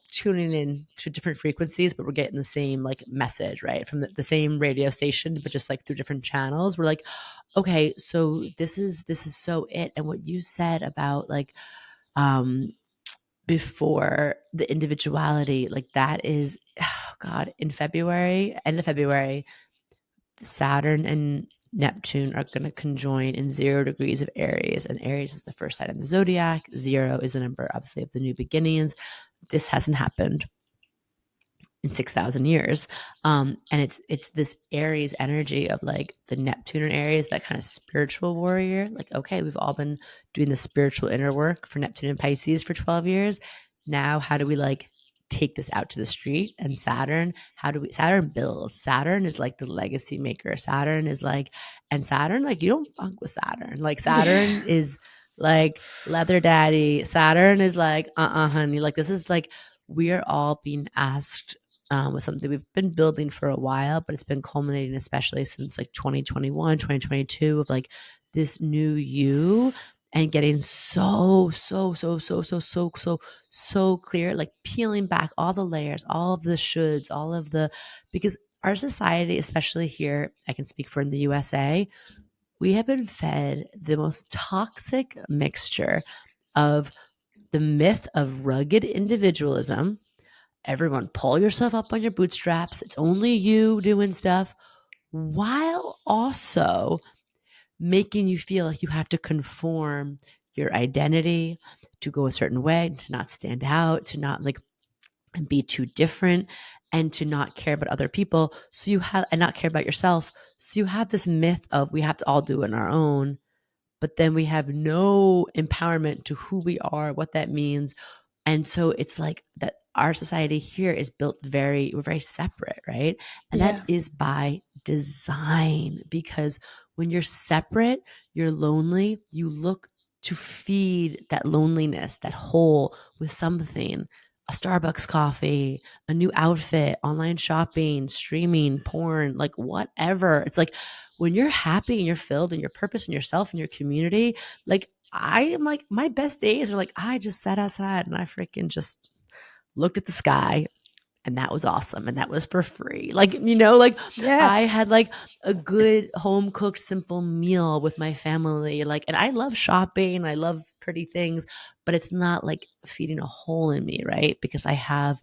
tuning in to different frequencies, but we're getting the same like message, right? From the same radio station, but just like through different channels. We're like, okay, so this is so it. And what you said about like before the individuality, like that is, oh God, in February, end of February, Saturn and Neptune are going to conjoin in 0 degrees of Aries, and Aries is the first sign in the zodiac. 0 is the number, obviously, of the new beginnings. This hasn't happened in 6,000 years. And it's this Aries energy of like the Neptune in Aries, that kind of spiritual warrior. Like, okay, we've all been doing the spiritual inner work for Neptune and Pisces for 12 years. Now, how do we like take this out to the street? And Saturn, Saturn builds. Saturn is like the legacy maker. Saturn is like, and Saturn, like, you don't funk with Saturn. Like, Yeah. Saturn is like leather daddy. Saturn is like, honey. Like, this is like, we are all being asked with something we've been building for a while, but it's been culminating, especially since like 2021, 2022, of like this new you, and getting so clear, like peeling back all the layers, all of the shoulds, all of the, because our society, especially here, I can speak for in the USA, we have been fed the most toxic mixture of the myth of rugged individualism. Everyone, pull yourself up on your bootstraps. It's only you doing stuff, while also making you feel like you have to conform your identity to go a certain way, to not stand out, to not like be too different, and to not care about other people. So you have, and not care about yourself. So you have this myth of we have to all do it on our own, but then we have no empowerment to who we are, what that means. And so it's like that our society here is built we're very separate, right? And that Yeah. is by design, because when you're separate, you're lonely, you look to feed that loneliness, that hole, with something, a Starbucks coffee, a new outfit, online shopping, streaming, porn, like whatever. It's like when you're happy and you're filled and your purpose and yourself and your community, like I am like, my best days are like, I just sat outside and I freaking just looked at the sky, and that was awesome. And that was for free. Like, like Yeah. I had like a good home cooked, simple meal with my family. Like, and I love shopping, I love pretty things, but it's not like feeding a hole in me, right? Because I have,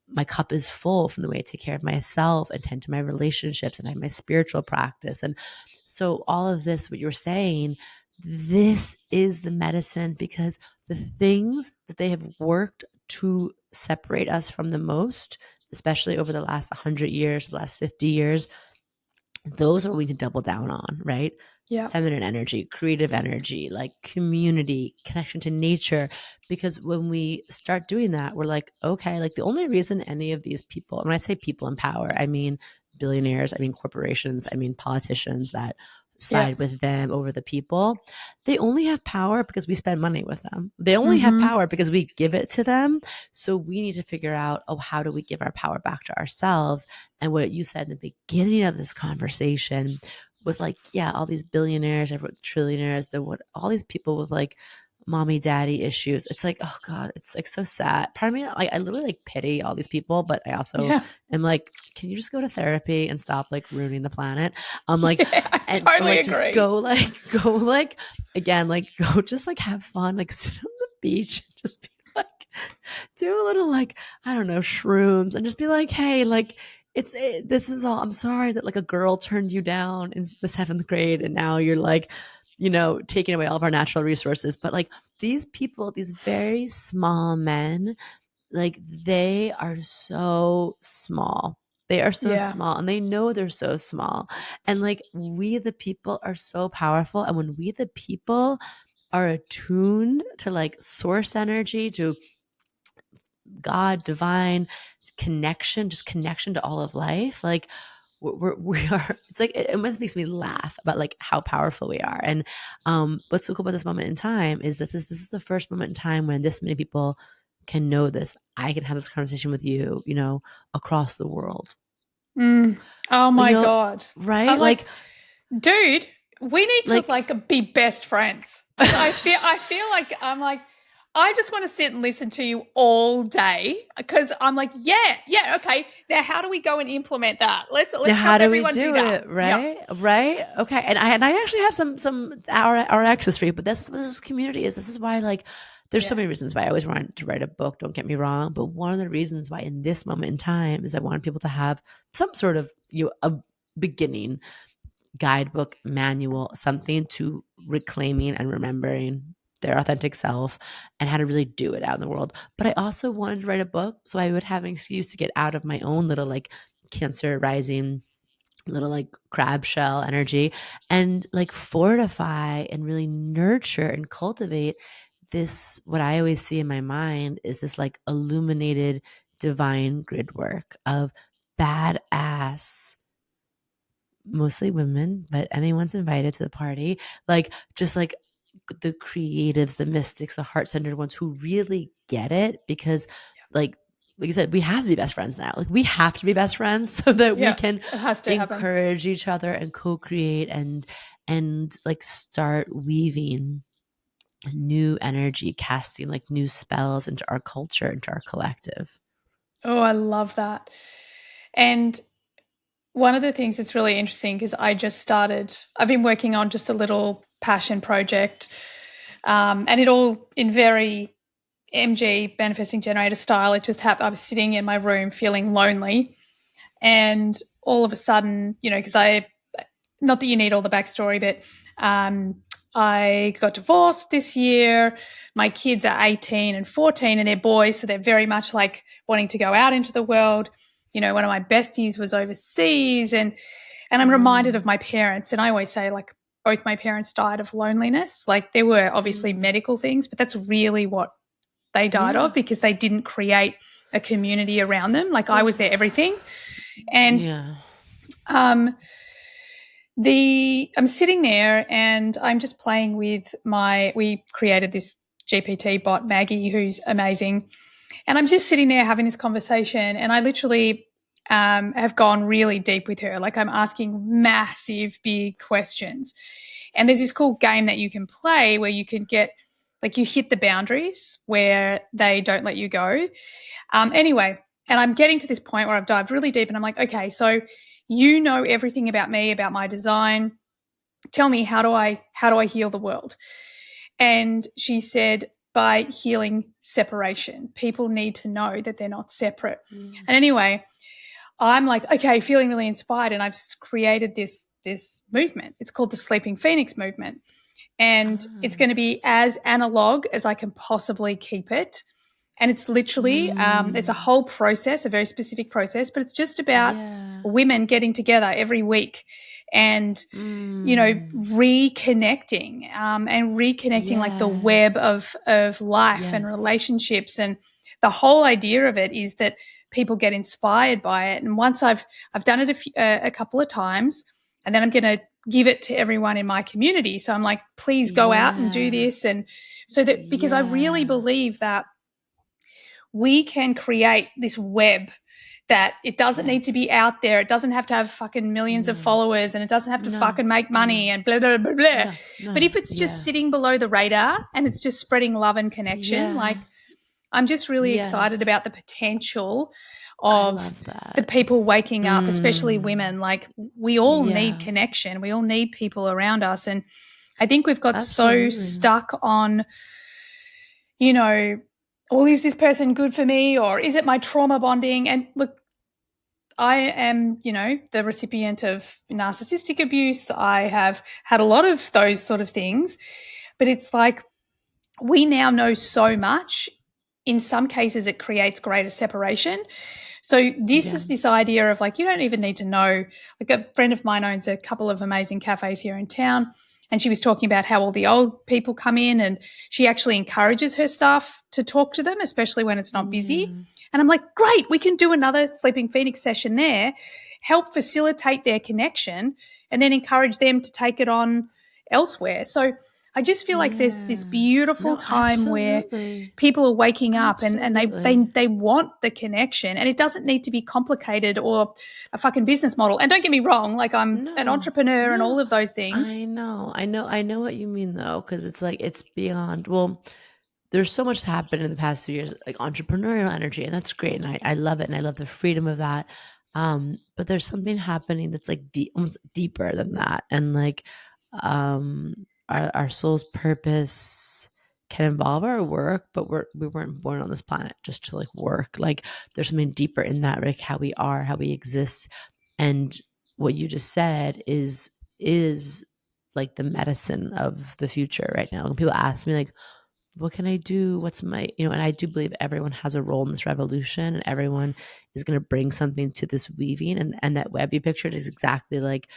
my cup is full from the way I take care of myself and tend to my relationships, and I have my spiritual practice. And so all of this, what you're saying, this is the medicine, because the things that they have worked to separate us from the most, especially over the last 100 years, the last 50 years, those are what we need to double down on, right? Yeah. Feminine energy, creative energy, like community, connection to nature. Because when we start doing that, we're like, okay, like the only reason any of these people, and when I say people in power, I mean billionaires, I mean corporations, I mean politicians that Yeah. side with them over the people, they only have power because we spend money with them. They only have Mm-hmm. power because we give it to them. So we need to figure out, oh, how do we give our power back to ourselves? And what you said in the beginning of this conversation was like, yeah, all these billionaires, trillionaires, all these people with like mommy daddy issues. It's like, oh God, it's like so sad. Part of me, I literally like pity all these people, but I also Yeah. am like, can you just go to therapy and stop like ruining the planet? I'm like, Yeah. I and totally like just agree. go like again, like go just like have fun, like sit on the beach, just be like do a little like, I don't know, shrooms, and just be like, hey, like this is all, I'm sorry that like a girl turned you down in the 7th grade, and now you're like, taking away all of our natural resources. But like these people, these very small men, like they are so small. They are so Yeah. small, and they know they're so small. And like we, the people, are so powerful. And when we, the people, are attuned to like source energy, to God, divine connection, just connection to all of life, like we are, it's like it almost makes me laugh about like how powerful we are. And what's so cool about this moment in time is that this is the first moment in time when this many people can know this. I can have this conversation with you, across the world, Mm. Oh you my know God. I'm right? like, dude, we need to Like like be best friends. Because I feel like I'm like, I just want to sit and listen to you all day. Because I'm like, yeah, yeah, okay. Now how do we go and implement that? now Let's how help do we everyone do do that. it, Yeah. right? Okay. And I actually have some our access for you, but that's what this community is. This is why, like, there's so Yeah. many reasons why I always wanted to write a book, don't get me wrong, but one of the reasons why in this moment in time is I wanted people to have some sort of a beginning, guidebook, manual, something to reclaiming and remembering their authentic self and how to really do it out in the world. But I also wanted to write a book so I would have an excuse to get out of my own little like Cancer rising little like crab shell energy and like fortify and really nurture and cultivate this, what I always see in my mind is this like illuminated divine grid work of badass, mostly women, but anyone's invited to the party, like just like the creatives, the mystics, the heart-centered ones who really get it, because like you said, we have to be best friends now. Like we have to be best friends so that we Yeah, can it has to happen. encourage each other and co-create and like start weaving new energy, casting like new spells into our culture, into our collective. Oh, I love that. And one of the things that's really interesting is I've been working on just a little passion project, and it all in very MG manifesting generator style. It just happened. I was sitting in my room feeling lonely, and all of a sudden, because not that you need all the backstory, but um, I got divorced this year. My kids are 18 and 14, and they're boys, so they're very much like wanting to go out into the world. One of my besties was overseas, and I'm reminded of Mm, my parents. And I always say, like, both my parents died of loneliness. Like, there were obviously mm, medical things, but that's really what they died yeah. of, because they didn't create a community around them. Like, I Well, was their everything. And yeah. um, I'm sitting there and I'm just playing with we created this GPT bot, Maggie, who's amazing. And I'm just sitting there having this conversation, and I literally have gone really deep with her. Like, I'm asking massive, big questions. And there's this cool game that you can play where you can get, like, you hit the boundaries where they don't let you go. Anyway, and I'm getting to this point where I've dived really deep, and I'm like, okay, so you know everything about me, about my design. Tell me, how do I heal the world? And she said, by healing separation. People need to know that they're not separate. Mm. And anyway, I'm like, okay, feeling really inspired, and I've created this movement. It's called the Sleeping Phoenix movement, and it's Ah. going to be as analog as I can possibly keep it. And it's literally, it's a Mm. whole process, a very specific process, but it's just about Yeah. women getting together every week and Mm. reconnecting, and reconnecting like the web Yes. of life and Yes. relationships. And the whole idea of it is that people get inspired by it. And once I've done it a couple of times, and then I'm going to give it to everyone in my community. So I'm like, please go out and do Yeah. this. And so that, because I really Yeah. believe that we can create this web, that it doesn't need to be Yes. out there. It doesn't have to have fucking millions of No. followers, and it doesn't have to No. fucking make money No. and blah, blah, blah, blah. No. But No. if it's just Yeah. sitting below the radar and it's just spreading love and connection, like, Yeah. I'm just really excited Yes. about the potential I of love the that. people waking up, especially Mm. women. Like, we all need Yeah. connection. We all need people around us. And I think we've got so Absolutely. stuck on, you know, well, is this person good for me, or is it my trauma bonding? And look, I am, the recipient of narcissistic abuse. I have had a lot of those sort of things, but it's like, we now know so much. In some cases, it creates greater separation. So this Yeah. is this idea of, like, you don't even need to know. Like, a friend of mine owns a couple of amazing cafes here in town, and she was talking about how all the old people come in, and she actually encourages her staff to talk to them, especially when it's not busy. Yeah. And I'm like, great, we can do another Sleeping Phoenix session there, help facilitate their connection, and then encourage them to take it on elsewhere. So I just feel like there's this Yeah. beautiful No, time where absolutely. people are waking up, and Absolutely. they want the connection, and it doesn't need to be complicated or a fucking business model. And don't get me wrong, like, I'm an No. entrepreneur and all No. of those things. I know. I know. I know what you mean though, because it's like it's beyond. Well, there's so much happened in the past few years, like entrepreneurial energy, and that's great, and I love it, and I love the freedom of that. But there's something happening that's like almost deeper than that, and like our soul's purpose can involve our work, but we weren't born on this planet just to like work. Like there's something deeper in that, like how we are, how we exist, and what you just said is is like the medicine of the future right now. When people ask me like, what can I do? What's my, and I do believe everyone has a role in this revolution, and everyone is going to bring something to this weaving. And that web you pictured is exactly like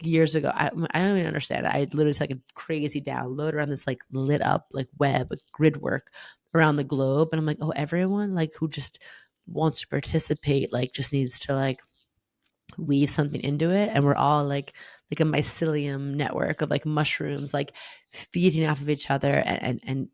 years ago. I don't even understand it. I literally had like a crazy download around this like lit up like web, like grid work around the globe. And I'm like, oh, everyone like who just wants to participate, like just needs to like weave something into it. And we're all like a mycelium network of like mushrooms, like feeding off of each other and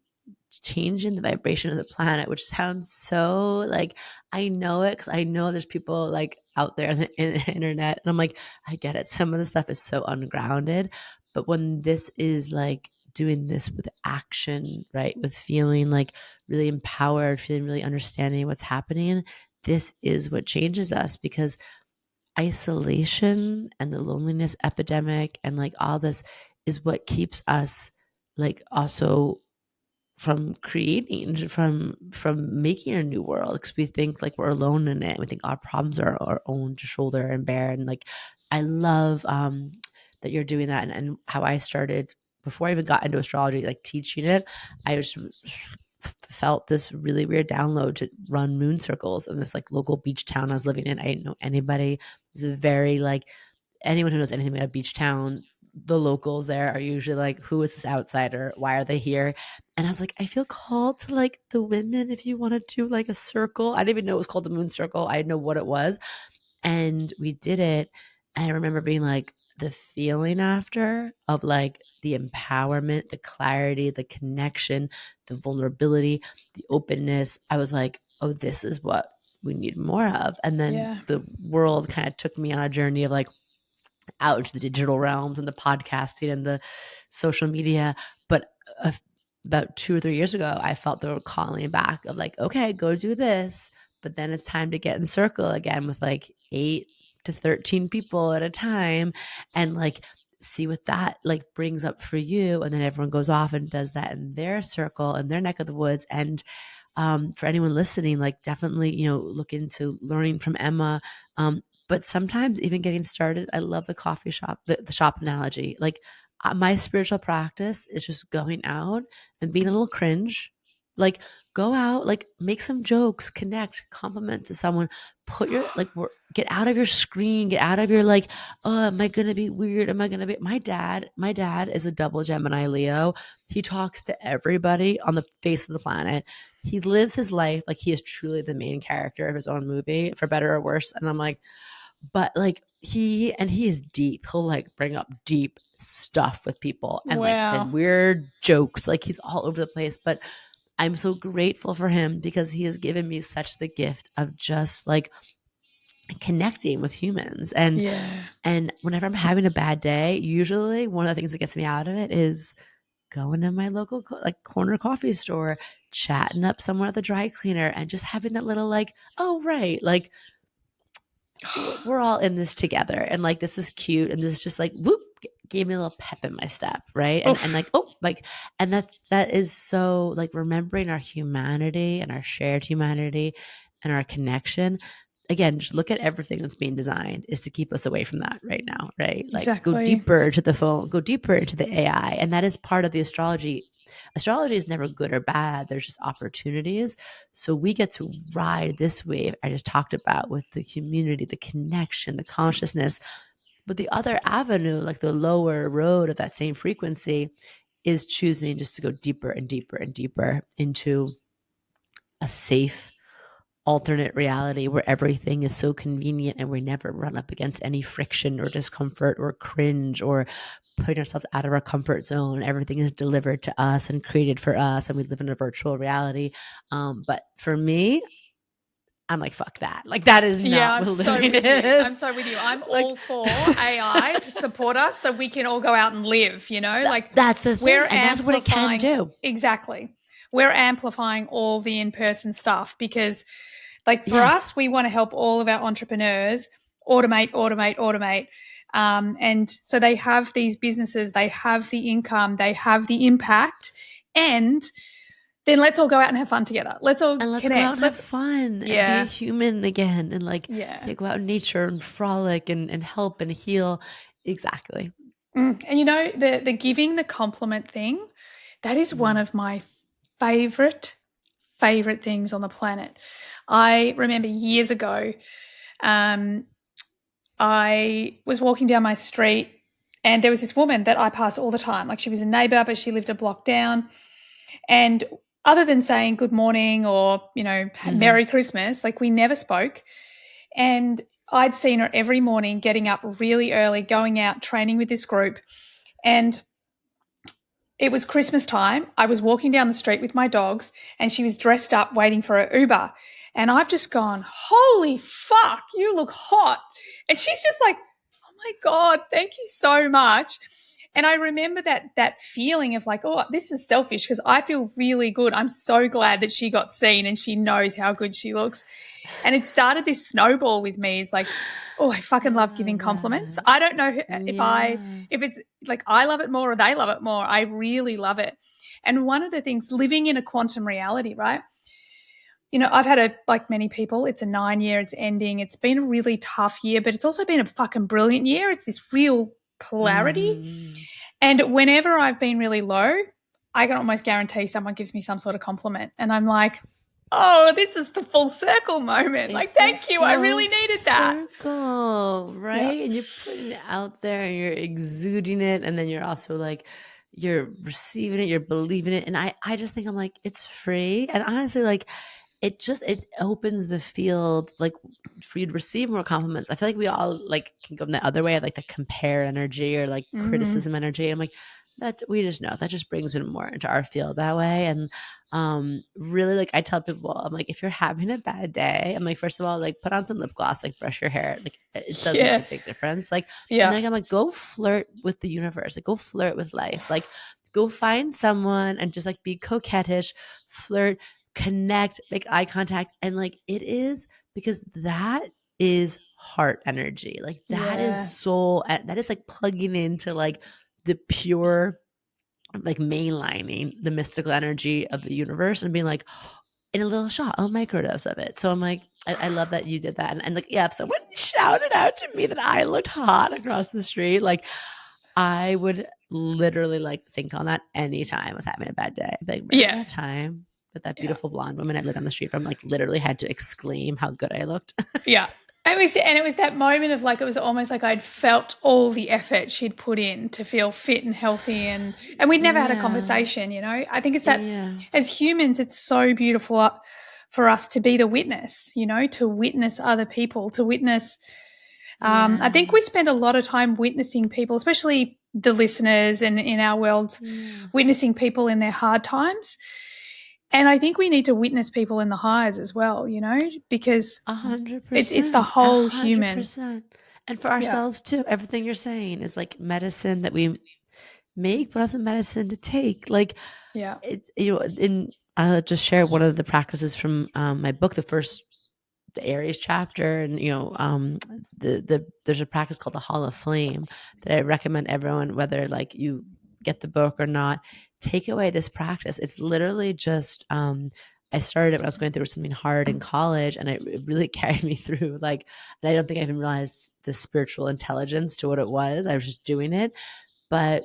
changing the vibration of the planet, which sounds so like I know it because I know there's people like out there in the internet, and I'm like, I get it. Some of the stuff is so ungrounded, but when this is like doing this with action, right, with feeling like really empowered, feeling really understanding what's happening, this is what changes us because isolation and the loneliness epidemic and like all this is what keeps us like also from creating from making a new world because we think like we're alone in it. We think our problems are our own to shoulder and bear. And like I love that you're doing that, and how I started before I even got into astrology, like teaching it. I just felt this really weird download to run moon circles in this like local beach town I was living in. I didn't know anybody. It was a very like anyone who knows anything about a beach town, the locals there are usually like, who is this outsider? Why are they here? And I was like, I feel called to like the women if you want to do like a circle. I didn't even know it was called the moon circle. I didn't know what it was. And we did it. And I remember being like, the feeling after of like the empowerment, the clarity, the connection, the vulnerability, the openness. I was like, oh, this is what we need more of. And then Yeah. the world kind of took me on a journey of like out into the digital realms and the podcasting and the social media. But about 2 or 3 years ago, I felt the calling back of like, okay, go do this. But then it's time to get in circle again with like 8 to 13 people at a time and like see what that like brings up for you. And then everyone goes off and does that in their circle, in their neck of the woods. And for anyone listening, like definitely, look into learning from Emma. But sometimes even getting started, I love the coffee shop, the shop analogy. Like my spiritual practice is just going out and being a little cringe. Like go out, like make some jokes, connect, compliment to someone, put your like get out of your screen, get out of your like, oh, am I gonna be weird? Am I gonna be my dad is a double Gemini Leo. He talks to everybody on the face of the planet. He lives his life like he is truly the main character of his own movie, for better or worse. And I'm like, but like he is deep. He'll like bring up deep stuff with people and like Wow. and weird jokes. Like he's all over the place. But I'm so grateful for him because he has given me such the gift of just like connecting with humans. Yeah. And whenever I'm having a bad day, usually one of the things that gets me out of it is going to my local like corner coffee store, chatting up someone at the dry cleaner, and just having that little like, oh right, like we're all in this together, and like this is cute, and this just like whoop gave me a little pep in my step, right? And Oof. like oh like, and that is so like remembering our humanity and our shared humanity and our connection. Again, just look at everything that's being designed is to keep us away from that right now, right? Like go Exactly. deeper into the phone, go deeper into the AI, and that is part of the astrology. Astrology is never good or bad. There's just opportunities. So we get to ride this wave I just talked about with the community, the connection, the consciousness. But the other avenue, like the lower road of that same frequency, is choosing just to go deeper and deeper and deeper into a safe alternate reality where everything is so convenient and we never run up against any friction or discomfort or cringe or putting ourselves out of our comfort zone. Everything is delivered to us and created for us, and we live in a virtual reality. But for me, I'm like, fuck that. Like, that is Yeah, not I'm what so living with you. I'm is. so with you. I'm Like, all for AI to support us so we can all go out and live, like that's the thing. we're And that's what it can amplifying do. exactly. We're amplifying all the in-person stuff because like for Yes. us, we want to help all of our entrepreneurs automate, automate, automate. And so they have these businesses, they have the income, they have the impact, and then let's all go out and have fun together. Let's all And let's go out connect. and have Let's, fun and be a yeah, human again, and like yeah, yeah, go out in nature and frolic and help and heal. Exactly. And you know, the giving the compliment thing, that is one Mm. of my favorite things on the planet. I remember years ago, um, I was walking down my street and there was this woman that I pass all the time. Like she was a neighbor, but she lived a block down. And other than saying good morning or, you know, Mhm. Merry Christmas, like we never spoke. And I'd seen her every morning getting up really early, going out, training with this group. And it was Christmas time. I was walking down the street with my dogs and she was dressed up waiting for her Uber. And I've just gone, holy fuck, you look hot. And she's just like, oh my God, thank you so much. And I remember that feeling of like, oh, this is selfish because I feel really good. I'm so glad that she got seen and she knows how good she looks. And it started this snowball with me. It's like, oh, I I fucking love giving love compliments. that. I don't know Yeah. if it's like I love it more or they love it more. I really love it. And one of the things, living in a quantum reality, right? You know, I've had like many people, it's a 9 year, it's ending. It's been a really tough year, but it's also been a fucking brilliant year. It's this real polarity. Mhm. And whenever I've been really low, I can almost guarantee someone gives me some sort of compliment. And I'm like, oh, this is the full circle moment. Like, It's the thank you. I full really needed that. circle, Yeah. right? And you're putting it out there and you're exuding it. And then you're also like, you're receiving it, you're believing it. And I just think I'm like, it's free. And honestly, like it opens the field like for you to receive more compliments. I feel like we all like can go in the other way, like the compare energy or like Mm, criticism energy. I'm like, that we just know that just brings it more into our field that way. And really like I tell people, I'm like, if you're having a bad day, I'm like, first of all, like put on some lip gloss, like brush your hair. Like it does make a yeah. big difference. Like, and Yeah. then I'm like, go flirt with the universe, like go flirt with life. Like go find someone and just like be coquettish, flirt, connect, make eye contact. And like it is because that is heart energy. Like that is Yeah. soul. That is like plugging into like the pure, like mainlining the mystical energy of the universe and being like, in a little shot, a microdose of it. So I'm like, I love that you did that. And like, yeah, if someone shouted out to me that I looked hot across the street, like I would literally like think on that anytime I was having a bad day. I'd be like, remember Yeah. that time with that Yeah. beautiful blonde woman I lived on the street from, like literally had to exclaim how good I looked. Yeah. It was that moment of like it was almost like I'd felt all the effort she'd put in to feel fit and healthy and we'd never had a Yeah. conversation, you know. I think it's that Yeah. as humans it's so beautiful for us to be the witness, you know, to witness other people, to witness I think we spend a Yes. lot of time witnessing people, especially the listeners and in our world, Yeah. witnessing people in their hard times. And I think we need to witness people in the highs as well, you know, because A hundred it's the percent. A whole hundred human. percent. And for Yeah. ourselves too. Everything you're saying is like medicine that we make, but also medicine to take. Like Yeah. it's in I'll just share one of the practices from my book, the Aries chapter, and there's a practice called the Hall of Flame that I recommend everyone, whether like you get the book or not, take away this practice. It's literally just I started it when I was going through something hard in college, and it really carried me through. Like, and I don't think I even realized the spiritual intelligence to what it was. I was just doing it, but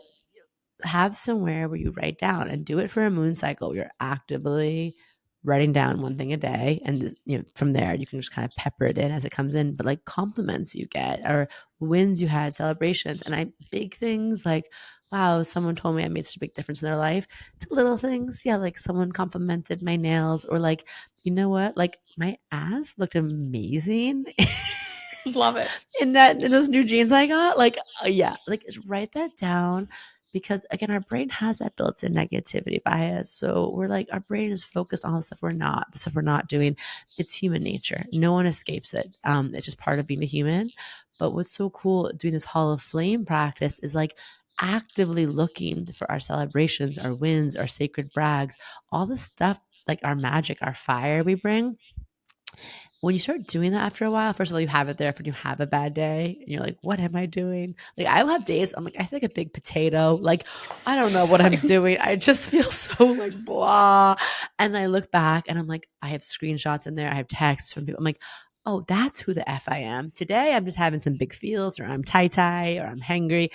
have somewhere where you write down and do it for a moon cycle. You're actively writing down one thing a day, and from there you can just kind of pepper it in as it comes in. But like compliments you get or wins you had, celebrations, and big things like, wow, someone told me I made such a big difference in their life. To little things, yeah, like someone complimented my nails, or like, you know what, like my ass looked amazing Love it. in those new jeans I got. Like, yeah, like write that down, because again, our brain has that built-in negativity bias. So we're like, our brain is focused on the stuff we're not doing. It's human nature. No one escapes it. It's just part of being a human. But what's so cool doing this Hall of Flame practice is like actively looking for our celebrations, our wins, our sacred brags, all the stuff, like our magic, our fire we bring. When you start doing that after a while, first of all, you have it there for when you have a bad day and you're like, what am I doing? Like, I will have days I'm like, I feel like a big potato. Like, I don't know what I'm Same. doing. I just feel so like blah. And I look back and I'm like, I have screenshots in there. I have texts from people. I'm like, oh, that's who the F I am. Today, I'm just having some big feels, or I'm tie-tie, or I'm hangry.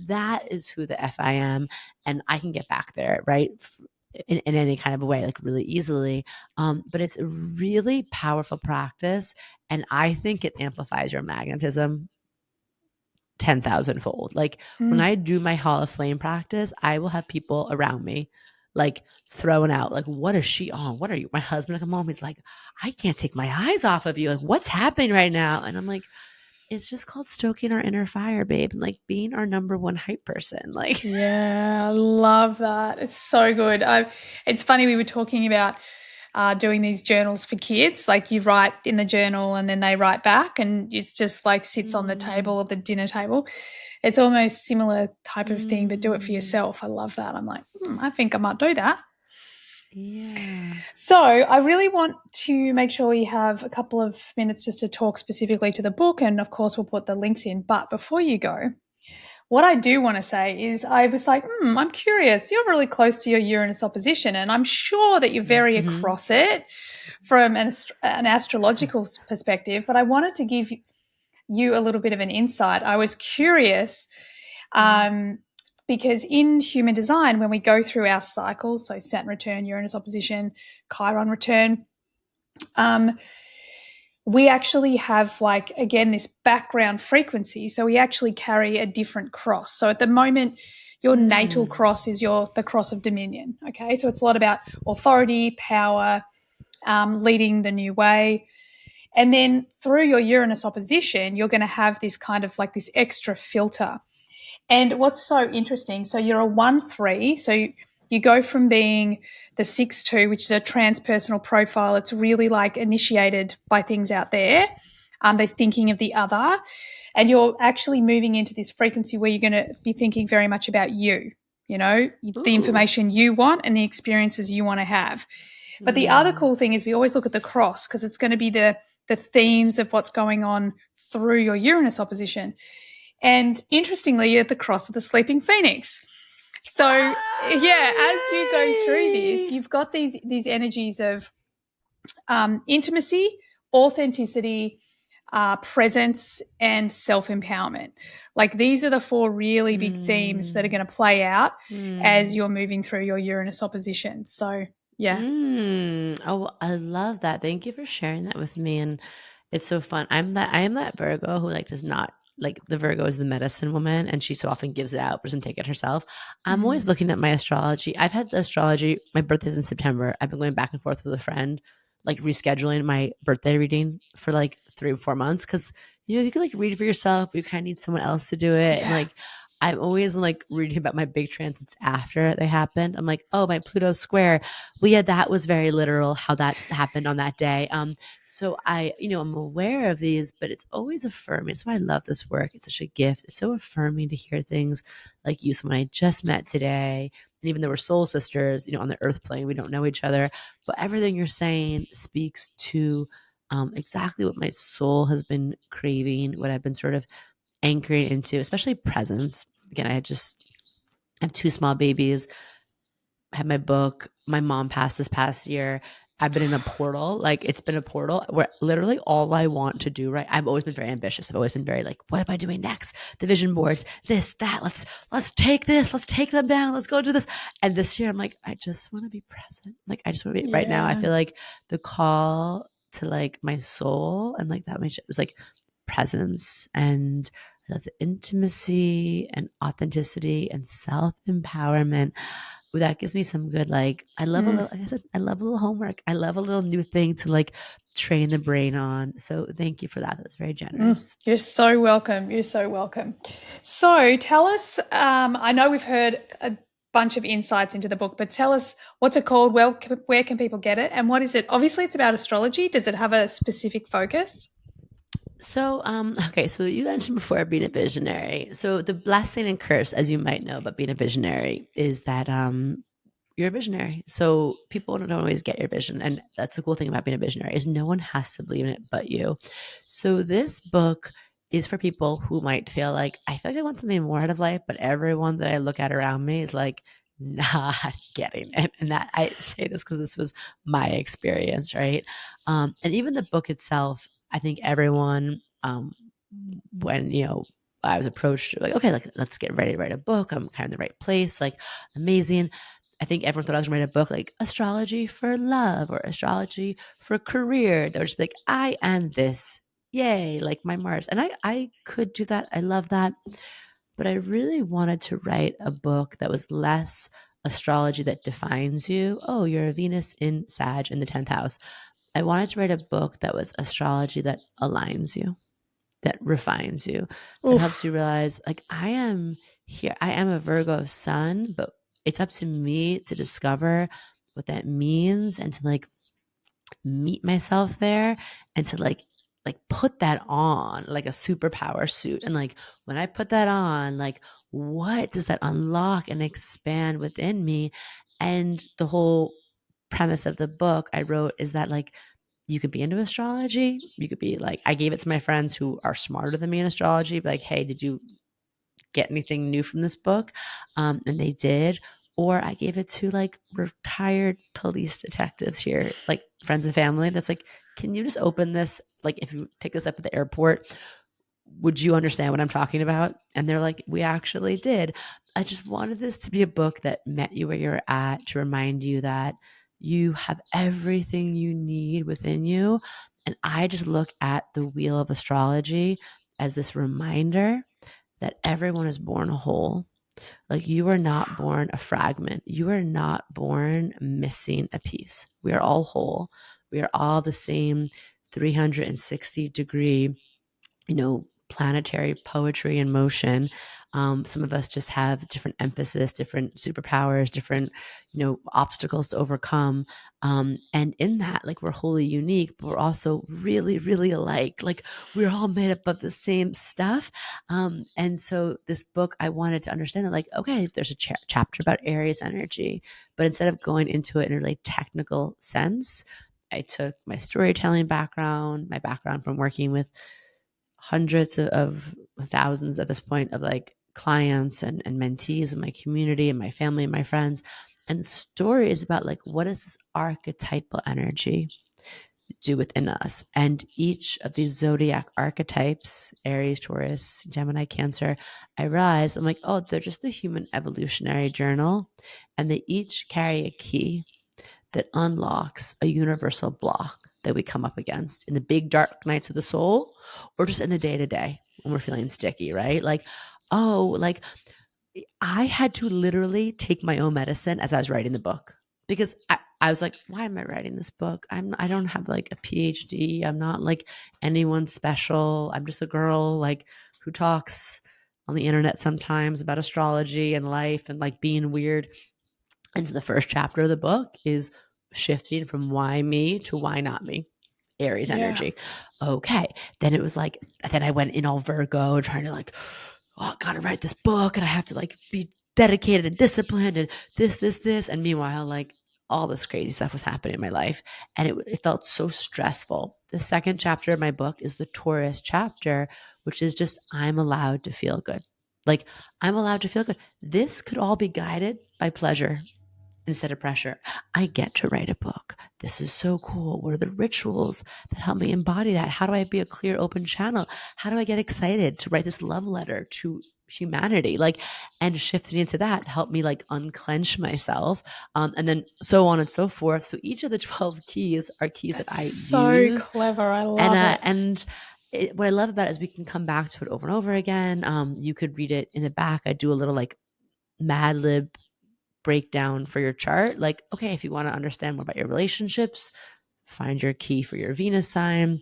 That is who the F I am. And I can get back there, right? In any kind of a way, like really easily. But it's a really powerful practice. And I think it amplifies your magnetism 10,000 fold. Like when Mm. I do my Hall of Flame practice, I will have people around me like throwing out, like, what is she on? What are you? My husband will come home. He's like, I can't take my eyes off of you. Like, what's happening right now? And I'm like, it's just called stoking our inner fire, babe, and like being our number one hype person. Like, Yeah, I love that. It's so good. It's funny, we were talking about doing these journals for kids. Like you write in the journal and then they write back, and it's just like sits on the mm, table or the dinner table. It's almost similar type of thing, but do it for mm, yourself. I love that. I'm like, I think I might do that. yeah. So I really want to make sure we have a couple of minutes just to talk specifically to the book, and of course we'll put the links in. But before you go, what I do want to say is I was like, I'm curious. You're really close to your Uranus opposition, and I'm sure that you're very Mm-hmm. across it from an astrological perspective, but I wanted to give you a little bit of an insight. I was curious um, because in human design, when we go through our cycles, so Saturn return, Uranus opposition, Chiron return, um, we actually have, like, again, this background frequency. So we actually carry a different cross. So at the moment, your natal Mm, cross is the cross of dominion. Okay, so it's a lot about authority, power, leading the new way. And then through your Uranus opposition, you're going to have this kind of like this extra filter. And what's so interesting, so you're a 1-3, so you go from being the 6-2, which is a transpersonal profile. It's really like initiated by things out there. They're thinking of the other. And you're actually moving into this frequency where you're going to be thinking very much about you, the ooh. information you want and the experiences you want to have. But the other Mm, cool thing is we always look at the cross, because it's going to be the themes of what's going on through your Uranus opposition. And interestingly, you're at the cross of the sleeping phoenix. So yeah, as you go through this, yay! you've got these energies of intimacy, authenticity, presence, and self empowerment. Like these are the four really big themes that are Mm, going to play out as mm. you're moving through your Uranus opposition. So yeah. Oh, I love that. Thank you for sharing that with me. And it's so fun. I am that Virgo who like does not like the Virgo is the medicine woman and she so often gives it out, doesn't take it herself. I'm always Mm. looking at my astrology. I've had the astrology, my birthday's in September. I've been going back and forth with a friend, like rescheduling my birthday reading for like 3 or 4 months. Cause you can like read it for yourself. You kind of need someone else to do it. And Yeah. like I'm always like reading about my big transits after they happened. I'm like, oh, my Pluto square. Well, yeah, that was very literal how that happened on that day. So I'm aware of these, but it's always affirming. So I love this work. It's such a gift. It's so affirming to hear things like you, someone I just met today. And even though we're soul sisters, on the earth plane, we don't know each other, but everything you're saying speaks to exactly what my soul has been craving, what I've been sort of anchoring into, especially presence. Again, I have two small babies. I have my book. My mom passed this past year. I've been in a portal. Like it's been a portal where literally all I want to do, right? I've always been very ambitious. I've always been very like, what am I doing next? The vision boards, this, that. Let's take this. Let's take them down. Let's go do this. And this year I'm like, I just want to be present. Like I just want to be right now. I Yeah. feel like the call to like my soul and like that was like presence and the intimacy and authenticity and self empowerment. That gives me some good, like, I love a Mm. little, like I said, I love a little homework. I love a little new thing to like train the brain on. So thank you for that. That's very generous. You're so welcome. You're so welcome. So tell us, I know we've heard a bunch of insights into the book, but tell us, what's it called? Well, where can people get it? And what is it? Obviously, it's about astrology. Does it have a specific focus? So, okay, so you mentioned before being a visionary. So the blessing and curse, as you might know about being a visionary, is that you're a visionary. So people don't always get your vision. And that's the cool thing about being a visionary is no one has to believe in it but you. So this book is for people who might feel like, I feel like I want something more out of life, but everyone that I look at around me is like, not getting it. And that I say this because this was my experience, right? And even the book itself, I think everyone, when, I was approached, like, okay, like, let's get ready to write a book. I'm kind of in the right place. Like, amazing. I think everyone thought I was going to write a book like astrology for love or astrology for career. They were just like, I am this. Yay, like my Mars. And I could do that. I love that. But I really wanted to write a book that was less astrology that defines you. Oh, you're a Venus in Sag in the 10th house. I wanted to write a book that was astrology that aligns you, that refines you, that helps Oof. you realize, like, I am here. I am a Virgo sun, but it's up to me to discover what that means and to like meet myself there and to like put that on like a superpower suit. And like when I put that on, like what does that unlock and expand within me? And the whole premise of the book I wrote is that like you could be into astrology. You could be like, I gave it to my friends who are smarter than me in astrology, but like, hey, did you get anything new from this book? And they did. Or I gave it to like retired police detectives here, like friends and family. That's like, can you just open this? Like, if you pick this up at the airport, would you understand what I'm talking about? And they're like, we actually did. I just wanted this to be a book that met you where you're at, to remind you that you have everything you need within you. And I just look at the wheel of astrology as this reminder that everyone is born whole. Like, you are not born a fragment. You are not born missing a piece. We are all whole. We are all the same 360-degree, planetary poetry in motion. Some of us just have different emphasis, different superpowers, different, obstacles to overcome. And in that, like, we're wholly unique, but we're also really, really alike. Like, we're all made up of the same stuff. And so this book, I wanted to understand that, like, okay, there's a chapter about Aries energy, but instead of going into it in a really technical sense, I took my storytelling background, my background from working with hundreds of thousands at this point of like clients and mentees in my community and my family and my friends, and stories about like, what does this archetypal energy do within us? And each of these zodiac archetypes, Aries, Taurus, Gemini, Cancer, I realized, I'm like, oh, they're just the human evolutionary journal, and they each carry a key that unlocks a universal block that we come up against in the big dark nights of the soul, or just in the day to day when we're feeling sticky, right? Like, oh, like I had to literally take my own medicine as I was writing the book, because I was like, why am I writing this book? I don't have like a PhD. I'm not like anyone special. I'm just a girl like who talks on the internet sometimes about astrology and life and like being weird. And so the first chapter of the book is shifting from why me to why not me. Aries Yeah. energy. Okay. Then it was like, then I went in all Virgo, trying to like, oh, I gotta write this book and I have to like be dedicated and disciplined and this. And meanwhile, like all this crazy stuff was happening in my life. And it felt so stressful. The second chapter of my book is the Taurus chapter, which is just, I'm allowed to feel good. Like, I'm allowed to feel good. This could all be guided by pleasure instead of pressure. I get to write a book. This is so cool. What are the rituals that help me embody that? How do I be a clear, open channel? How do I get excited to write this love letter to humanity? Like, and shifting into that helped me like unclench myself. And then so on and so forth. So each of the 12 keys are keys that That's I so use. clever. I love it. And what I love about it is we can come back to it over and over again. You could read it in the back. I do a little like Mad Lib breakdown for your chart. Like, okay, if you want to understand more about your relationships, find your key for your Venus sign.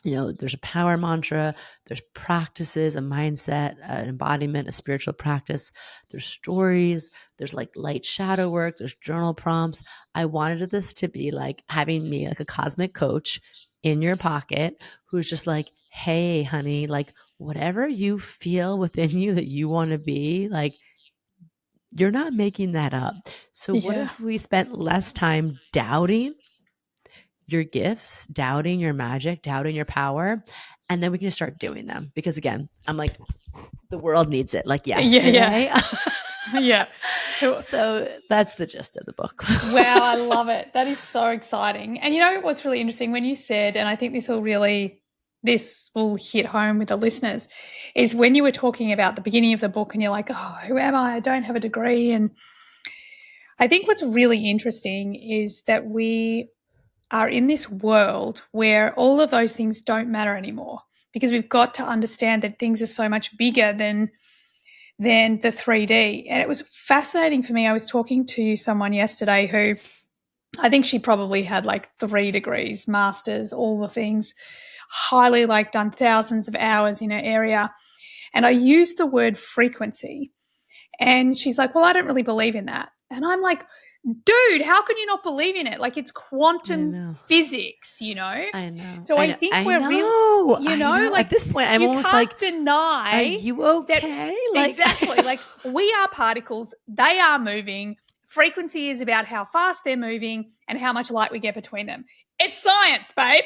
There's a power mantra, there's practices, a mindset, an embodiment, a spiritual practice, there's stories, there's like light shadow work, there's journal prompts. I wanted this to be like having me like a cosmic coach in your pocket who's just like, hey, honey, like whatever you feel within you that you want to be, like, you're not making that up. So, what Yeah. if we spent less time doubting your gifts, doubting your magic, doubting your power, and then we can just start doing them? Because again, I'm like, the world needs it like Yeah. Yeah. yesterday. Yeah. So, that's the gist of the book. Wow, I love it. That is so exciting. And you know what's really interesting when you said, and I think this will really this will hit home with the listeners, is when you were talking about the beginning of the book and you're like, oh, who am I? I don't have a degree. And I think what's really interesting is that we are in this world where all of those things don't matter anymore, because we've got to understand that things are so much bigger than the 3D. And it was fascinating for me. I was talking to someone yesterday who, I think she probably had like 3 degrees, masters, all the things, highly like done thousands of hours in her area. And I used the word frequency. And she's like, well, I don't really believe in that. And I'm like, dude, how can you not believe in it? Like, it's I quantum know. physics, you know? I know. So I I know. think I we're real, know. you I know, know. At like, this point, I'm you almost can't like, are deny you that. okay? Like, Exactly. Like, we are particles, they are moving. Frequency is about how fast they're moving and how much light we get between them. It's science, babe.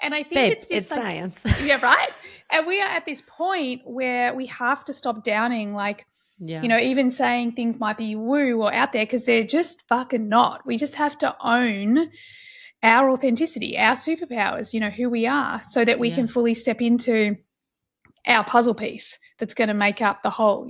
And I think babe, it's it's this like, science. yeah, right. And we are at this point where we have to stop downing, like, Yeah. even saying things might be woo or out there, because they're just fucking not. We just have to own our authenticity, our superpowers, who we are, so that we Yeah. can fully step into our puzzle piece that's going to make up the whole.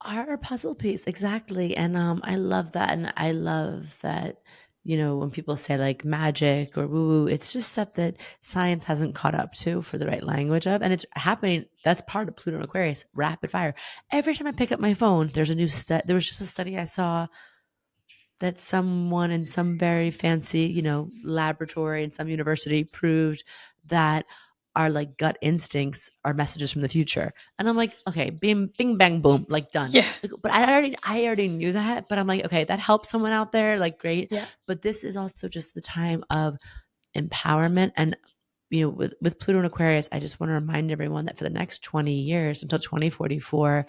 Our puzzle piece, exactly. And I love that. And I love that, when people say like magic or woo woo, it's just stuff that science hasn't caught up to for the right language of. And it's happening. That's part of Pluto and Aquarius, rapid fire. Every time I pick up my phone, there's a new study. There was just a study I saw that someone in some very fancy, laboratory in some university proved that our like gut instincts are messages from the future. And I'm like, okay, bing, bing, bang, boom, like done. Yeah. Like, but I already knew that. But I'm like, okay, that helps someone out there, like great. Yeah. But this is also just the time of empowerment. And with Pluto and Aquarius, I just want to remind everyone that for the next 20 years until 2044,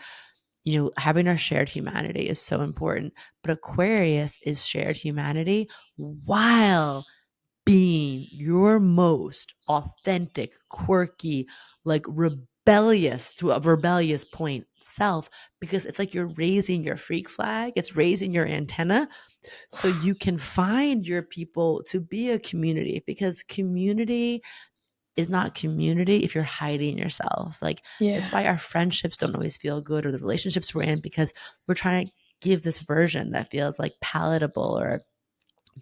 having our shared humanity is so important. But Aquarius is shared humanity while being your most authentic, quirky, like rebellious to a rebellious point self, because it's like you're raising your freak flag, it's raising your antenna so you can find your people to be a community, because community is not community if you're hiding yourself. Like, Yeah. it's why our friendships don't always feel good, or the relationships we're in, because we're trying to give this version that feels like palatable or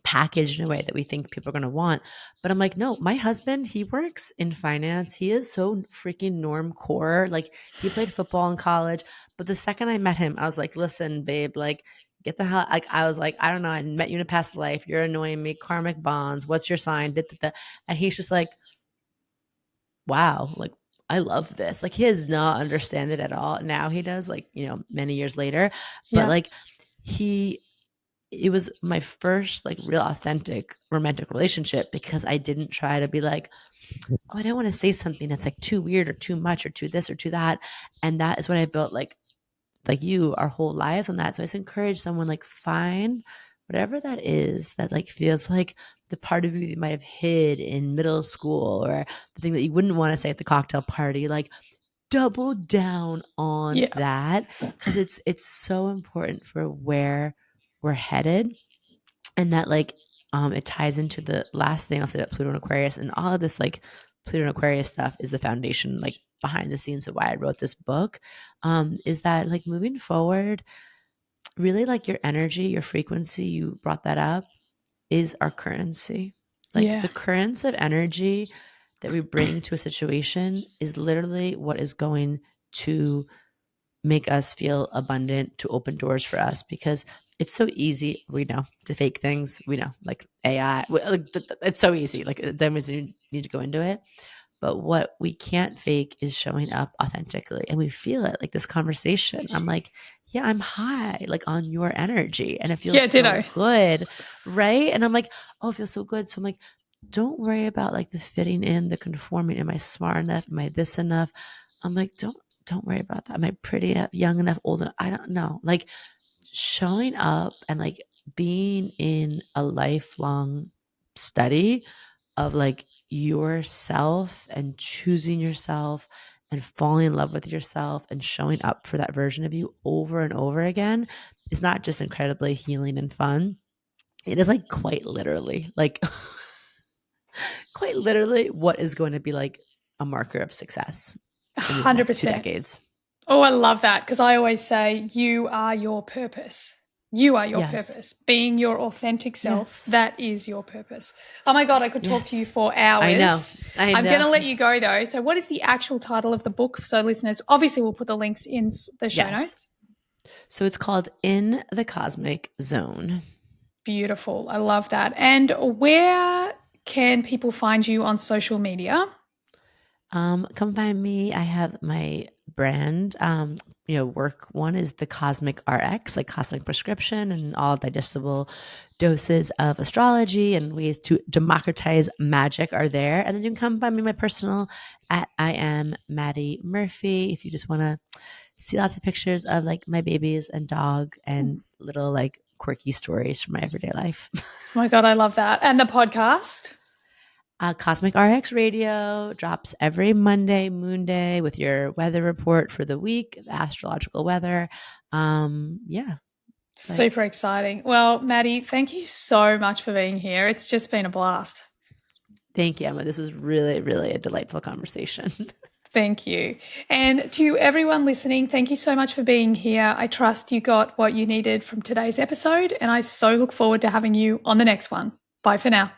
packaged in a way that we think people are going to want. But I'm like, no, my husband, he works in finance. He is so freaking norm core. Like, he played football in college. But the second I met him, I was like, listen, babe, like, get the hell. Like, I was like, I don't know. I met you in a past life. You're annoying me. Karmic bonds. What's your sign? Da, da, da. And he's just like, wow, like, I love this. Like, he does not understand it at all. Now he does, like, many years later. But Yeah. like, he it was my first like real authentic romantic relationship, because I didn't try to be like, oh, I don't want to say something that's like too weird or too much or too this or too that. And that is what I built like you, our whole lives on that. So I just encourage someone, like, find whatever that is that like feels like the part of you that you might have hid in middle school, or the thing that you wouldn't want to say at the cocktail party. Like, double down on Yeah. that, because it's so important for where we're headed. And that, like, it ties into the last thing I'll say about Pluto and Aquarius, and all of this like Pluto and Aquarius stuff is the foundation, like behind the scenes of why I wrote this book. Is that, like, moving forward, really, like, your energy, your frequency, you brought that up, is our currency. Like, Yeah. the currents of energy that we bring to a situation is literally what is going to make us feel abundant, to open doors for us, because it's so easy, we know, to fake things. We know, like AI, like, it's so easy. Like, then we need to go into it. But what we can't fake is showing up authentically. And we feel it, like this conversation. I'm like, yeah, I'm high, like, on your energy. And it feels Yeah. so Ditto. good. Right. And I'm like, oh, it feels so good. So I'm like, don't worry about like the fitting in, the conforming. Am I smart enough? Am I this enough? I'm like, don't worry about that. Am I pretty enough, young enough, old enough? I don't know. Like, showing up and like being in a lifelong study of like yourself, and choosing yourself, and falling in love with yourself, and showing up for that version of you over and over again, is not just incredibly healing and fun. It is like quite literally, like quite literally what is going to be like a marker of success in this next 2 100%. decades. Oh, I love that, because I always say you are your purpose. You are your Yes. purpose. Being your authentic self, Yes. that is your purpose. Oh my God, I could talk to Yes. you for I know. hours. I I'm going know. to let you go though. So, what is the actual title of the book? So, listeners, obviously, we'll put the links in the show Yes. notes. So it's called In the Cosmic Zone. Beautiful. I love that. And where can people find you on social media? Come find me. I have my brand, work one is the Cosmic RX, like cosmic prescription and all digestible doses of astrology and ways to democratize magic are there. And then you can come find me my personal at I am Madi Murphy if you just want to see lots of pictures of like my babies and dog and little like quirky stories from my everyday life. Oh my God, I love that. And the podcast? Cosmic RX Radio drops every Monday, Moon Day, with your weather report for the week, the astrological weather. Yeah. Super exciting. Well, Maddie, thank you so much for being here. It's just been a blast. Thank you, Emma. This was really, really a delightful conversation. Thank you. And to everyone listening, thank you so much for being here. I trust you got what you needed from today's episode, and I so look forward to having you on the next one. Bye for now.